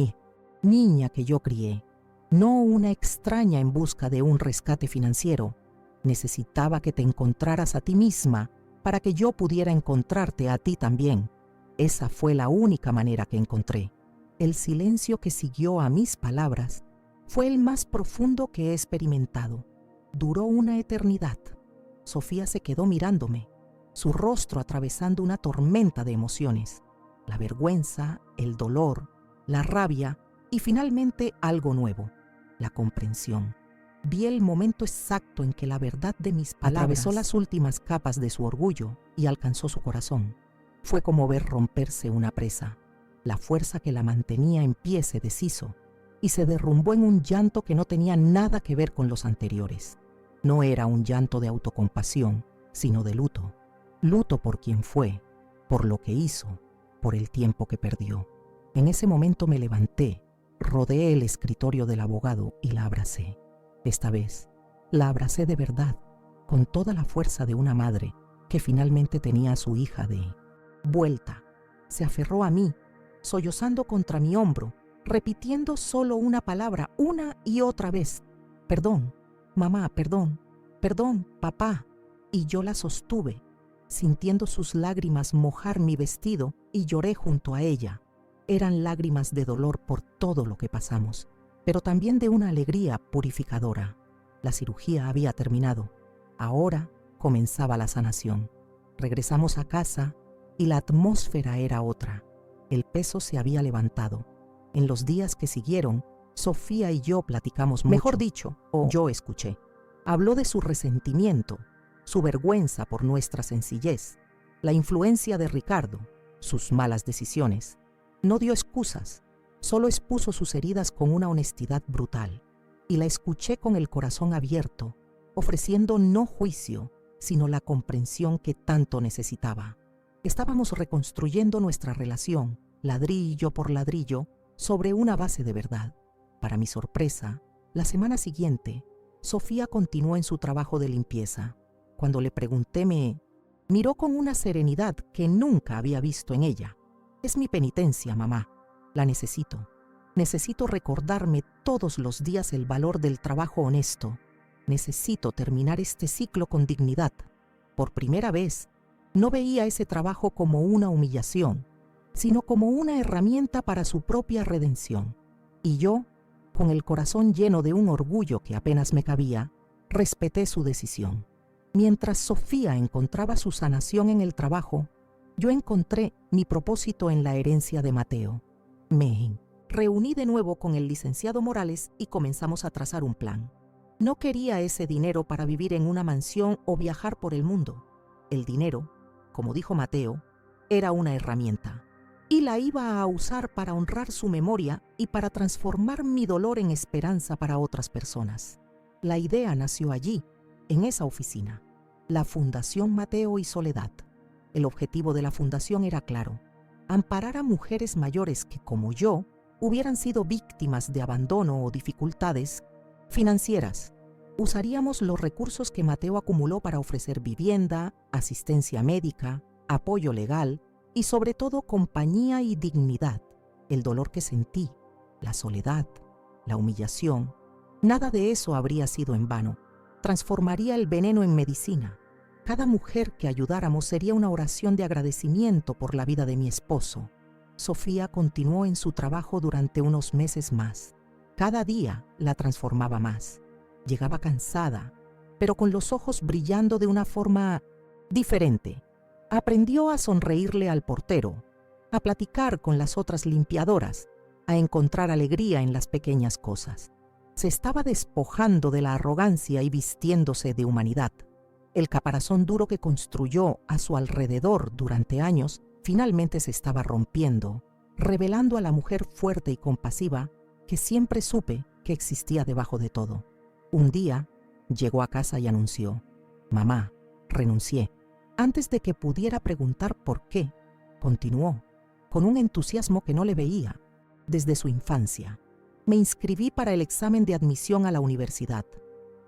niña que yo crié, no una extraña en busca de un rescate financiero. Necesitaba que te encontraras a ti misma para que yo pudiera encontrarte a ti también. Esa fue la única manera que encontré. El silencio que siguió a mis palabras fue el más profundo que he experimentado. Duró una eternidad. Sofía se quedó mirándome, su rostro atravesando una tormenta de emociones. La vergüenza, el dolor, la rabia y finalmente algo nuevo, la comprensión. Vi el momento exacto en que la verdad de mis palabras atravesó las últimas capas de su orgullo y alcanzó su corazón. Fue como ver romperse una presa. La fuerza que la mantenía en pie se deshizo y se derrumbó en un llanto que no tenía nada que ver con los anteriores. No era un llanto de autocompasión, sino de luto. Luto por quien fue, por lo que hizo, por el tiempo que perdió. En ese momento me levanté, rodeé el escritorio del abogado y la abracé. Esta vez, la abracé de verdad, con toda la fuerza de una madre que finalmente tenía a su hija de vuelta. Se aferró a mí, sollozando contra mi hombro, repitiendo solo una palabra una y otra vez. Perdón, mamá, perdón, perdón, papá. Y yo la sostuve, sintiendo sus lágrimas mojar mi vestido, y lloré junto a ella. Eran lágrimas de dolor por todo lo que pasamos, pero también de una alegría purificadora. La cirugía había terminado. Ahora comenzaba la sanación. Regresamos a casa y la atmósfera era otra. El peso se había levantado. En los días que siguieron, Sofía y yo platicamos mucho. Mejor dicho, yo escuché. Habló de su resentimiento, su vergüenza por nuestra sencillez, la influencia de Ricardo, sus malas decisiones. No dio excusas, solo expuso sus heridas con una honestidad brutal. Y la escuché con el corazón abierto, ofreciendo no juicio, sino la comprensión que tanto necesitaba. Estábamos reconstruyendo nuestra relación, ladrillo por ladrillo, sobre una base de verdad. Para mi sorpresa, la semana siguiente, Sofía continuó en su trabajo de limpieza. Cuando le pregunté, me miró con una serenidad que nunca había visto en ella. Es mi penitencia, mamá. La necesito. Necesito recordarme todos los días el valor del trabajo honesto. Necesito terminar este ciclo con dignidad. Por primera vez, no veía ese trabajo como una humillación, sino como una herramienta para su propia redención. Y yo, con el corazón lleno de un orgullo que apenas me cabía, respeté su decisión. Mientras Sofía encontraba su sanación en el trabajo, yo encontré mi propósito en la herencia de Mateo. Me reuní de nuevo con el licenciado Morales y comenzamos a trazar un plan. No quería ese dinero para vivir en una mansión o viajar por el mundo. El dinero, como dijo Mateo, era una herramienta, y la iba a usar para honrar su memoria y para transformar mi dolor en esperanza para otras personas. La idea nació allí, en esa oficina, la Fundación Mateo y Soledad. El objetivo de la fundación era claro: amparar a mujeres mayores que, como yo, hubieran sido víctimas de abandono o dificultades financieras. Usaríamos los recursos que Mateo acumuló para ofrecer vivienda, asistencia médica, apoyo legal y sobre todo compañía y dignidad. El dolor que sentí, la soledad, la humillación, nada de eso habría sido en vano. Transformaría el veneno en medicina. Cada mujer que ayudáramos sería una oración de agradecimiento por la vida de mi esposo. Sofía continuó en su trabajo durante unos meses más. Cada día la transformaba más. Llegaba cansada, pero con los ojos brillando de una forma diferente. Aprendió a sonreírle al portero, a platicar con las otras limpiadoras, a encontrar alegría en las pequeñas cosas. Se estaba despojando de la arrogancia y vistiéndose de humanidad. El caparazón duro que construyó a su alrededor durante años finalmente se estaba rompiendo, revelando a la mujer fuerte y compasiva que siempre supe que existía debajo de todo. Un día llegó a casa y anunció: «Mamá, renuncié». Antes de que pudiera preguntar por qué, continuó, con un entusiasmo que no le veía desde su infancia. «Me inscribí para el examen de admisión a la universidad.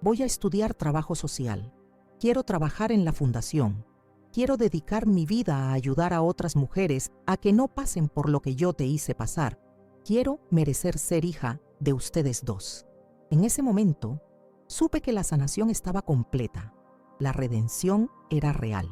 Voy a estudiar trabajo social. Quiero trabajar en la fundación. Quiero dedicar mi vida a ayudar a otras mujeres a que no pasen por lo que yo te hice pasar. Quiero merecer ser hija de ustedes dos». En ese momento, supe que la sanación estaba completa. La redención era real.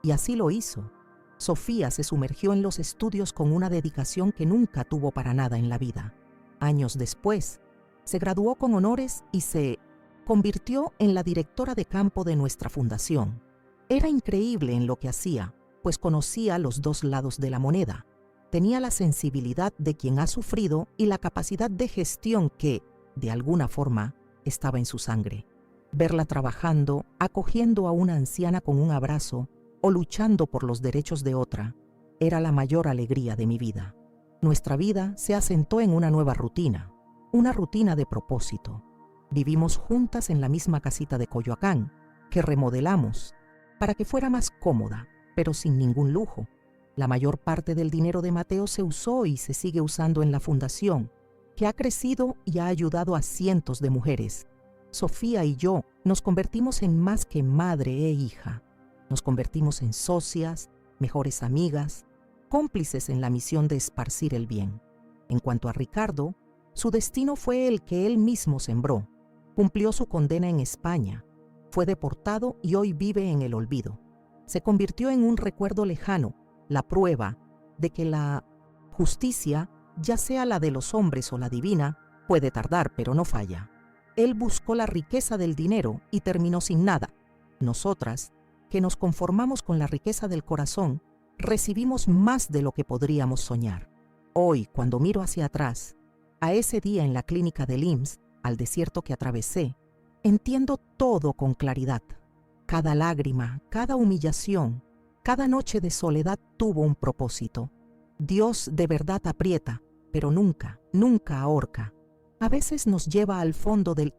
Y así lo hizo. Sofía se sumergió en los estudios con una dedicación que nunca tuvo para nada en la vida. Años después, se graduó con honores y se convirtió en la directora de campo de nuestra fundación. Era increíble en lo que hacía, pues conocía los dos lados de la moneda. Tenía la sensibilidad de quien ha sufrido y la capacidad de gestión que, de alguna forma, estaba en su sangre. Verla trabajando, acogiendo a una anciana con un abrazo o luchando por los derechos de otra, era la mayor alegría de mi vida. Nuestra vida se asentó en una nueva rutina, una rutina de propósito. Vivimos juntas en la misma casita de Coyoacán, que remodelamos para que fuera más cómoda, pero sin ningún lujo. La mayor parte del dinero de Mateo se usó y se sigue usando en la fundación, que ha crecido y ha ayudado a cientos de mujeres. Sofía y yo nos convertimos en más que madre e hija. Nos convertimos en socias, mejores amigas, cómplices en la misión de esparcir el bien. En cuanto a Ricardo, su destino fue el que él mismo sembró. Cumplió su condena en España, fue deportado y hoy vive en el olvido. Se convirtió en un recuerdo lejano, la prueba de que la justicia, ya sea la de los hombres o la divina, puede tardar pero no falla. Él buscó la riqueza del dinero y terminó sin nada. Nosotras, que nos conformamos con la riqueza del corazón, recibimos más de lo que podríamos soñar. Hoy, cuando miro hacia atrás, a ese día en la clínica del IMSS, al desierto que atravesé, entiendo todo con claridad. Cada lágrima, cada humillación, cada noche de soledad tuvo un propósito. Dios de verdad aprieta, pero nunca, nunca ahorca. A veces nos lleva al fondo del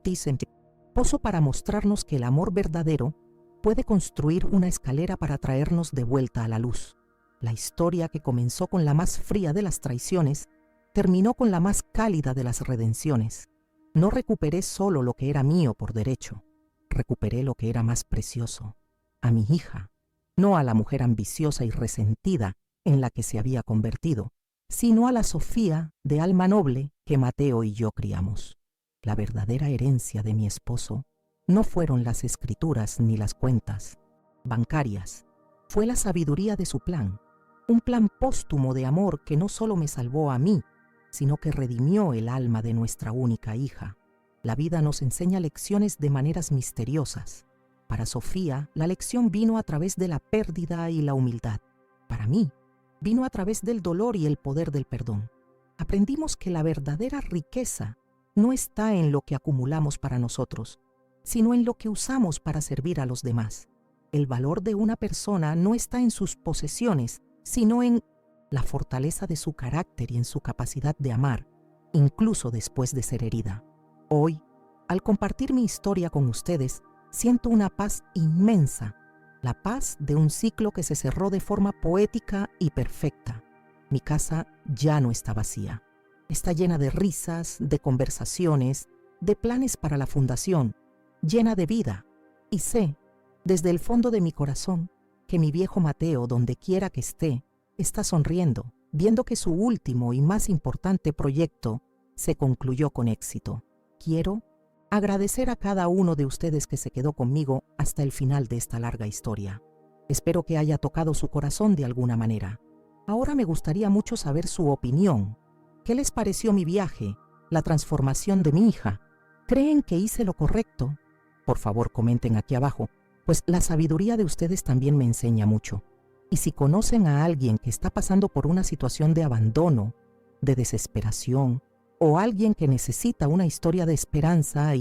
pozo para mostrarnos que el amor verdadero puede construir una escalera para traernos de vuelta a la luz. La historia que comenzó con la más fría de las traiciones, terminó con la más cálida de las redenciones. No recuperé solo lo que era mío por derecho, recuperé lo que era más precioso, a mi hija, no a la mujer ambiciosa y resentida en la que se había convertido, sino a la Sofía de alma noble que Mateo y yo criamos. La verdadera herencia de mi esposo no fueron las escrituras ni las cuentas bancarias, fue la sabiduría de su plan, un plan póstumo de amor que no solo me salvó a mí, sino que redimió el alma de nuestra única hija. La vida nos enseña lecciones de maneras misteriosas. Para Sofía, la lección vino a través de la pérdida y la humildad. Para mí, vino a través del dolor y el poder del perdón. Aprendimos que la verdadera riqueza no está en lo que acumulamos para nosotros, sino en lo que usamos para servir a los demás. El valor de una persona no está en sus posesiones, sino en la fortaleza de su carácter y en su capacidad de amar, incluso después de ser herida. Hoy, al compartir mi historia con ustedes, siento una paz inmensa, la paz de un ciclo que se cerró de forma poética y perfecta. Mi casa ya no está vacía. Está llena de risas, de conversaciones, de planes para la fundación, llena de vida. Y sé, desde el fondo de mi corazón, que mi viejo Mateo, donde quiera que esté, está sonriendo, viendo que su último y más importante proyecto se concluyó con éxito. Quiero agradecer a cada uno de ustedes que se quedó conmigo hasta el final de esta larga historia. Espero que haya tocado su corazón de alguna manera. Ahora me gustaría mucho saber su opinión. ¿Qué les pareció mi viaje, la transformación de mi hija? ¿Creen que hice lo correcto? Por favor, comenten aquí abajo, pues la sabiduría de ustedes también me enseña mucho. Y si conocen a alguien que está pasando por una situación de abandono, de desesperación, o alguien que necesita una historia de esperanza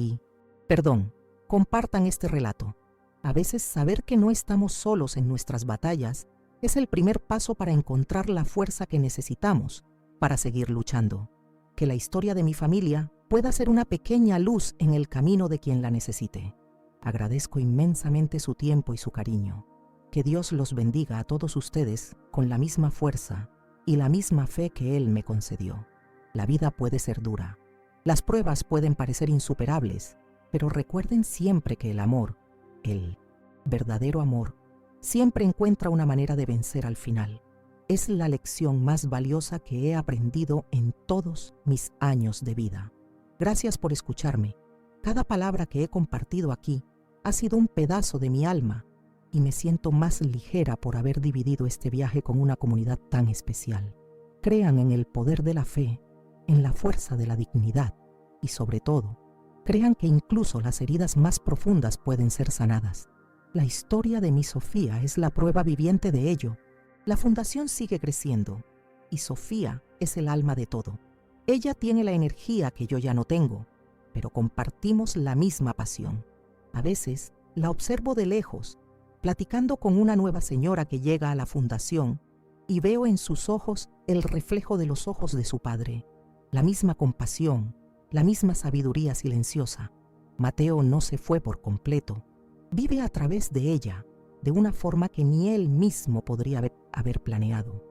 compartan este relato. A veces saber que no estamos solos en nuestras batallas es el primer paso para encontrar la fuerza que necesitamos para seguir luchando. Que la historia de mi familia pueda ser una pequeña luz en el camino de quien la necesite. Agradezco inmensamente su tiempo y su cariño. Que Dios los bendiga a todos ustedes con la misma fuerza y la misma fe que Él me concedió. La vida puede ser dura. Las pruebas pueden parecer insuperables, pero recuerden siempre que el amor, el verdadero amor, siempre encuentra una manera de vencer al final. Es la lección más valiosa que he aprendido en todos mis años de vida. Gracias por escucharme. Cada palabra que he compartido aquí ha sido un pedazo de mi alma, y me siento más ligera por haber dividido este viaje con una comunidad tan especial. Crean en el poder de la fe, en la fuerza de la dignidad y sobre todo, crean que incluso las heridas más profundas pueden ser sanadas. La historia de mi Sofía es la prueba viviente de ello. La fundación sigue creciendo y Sofía es el alma de todo. Ella tiene la energía que yo ya no tengo, pero compartimos la misma pasión. A veces la observo de lejos, platicando con una nueva señora que llega a la fundación y veo en sus ojos el reflejo de los ojos de su padre, la misma compasión, la misma sabiduría silenciosa. Mateo no se fue por completo, vive a través de ella, de una forma que ni él mismo podría haber planeado.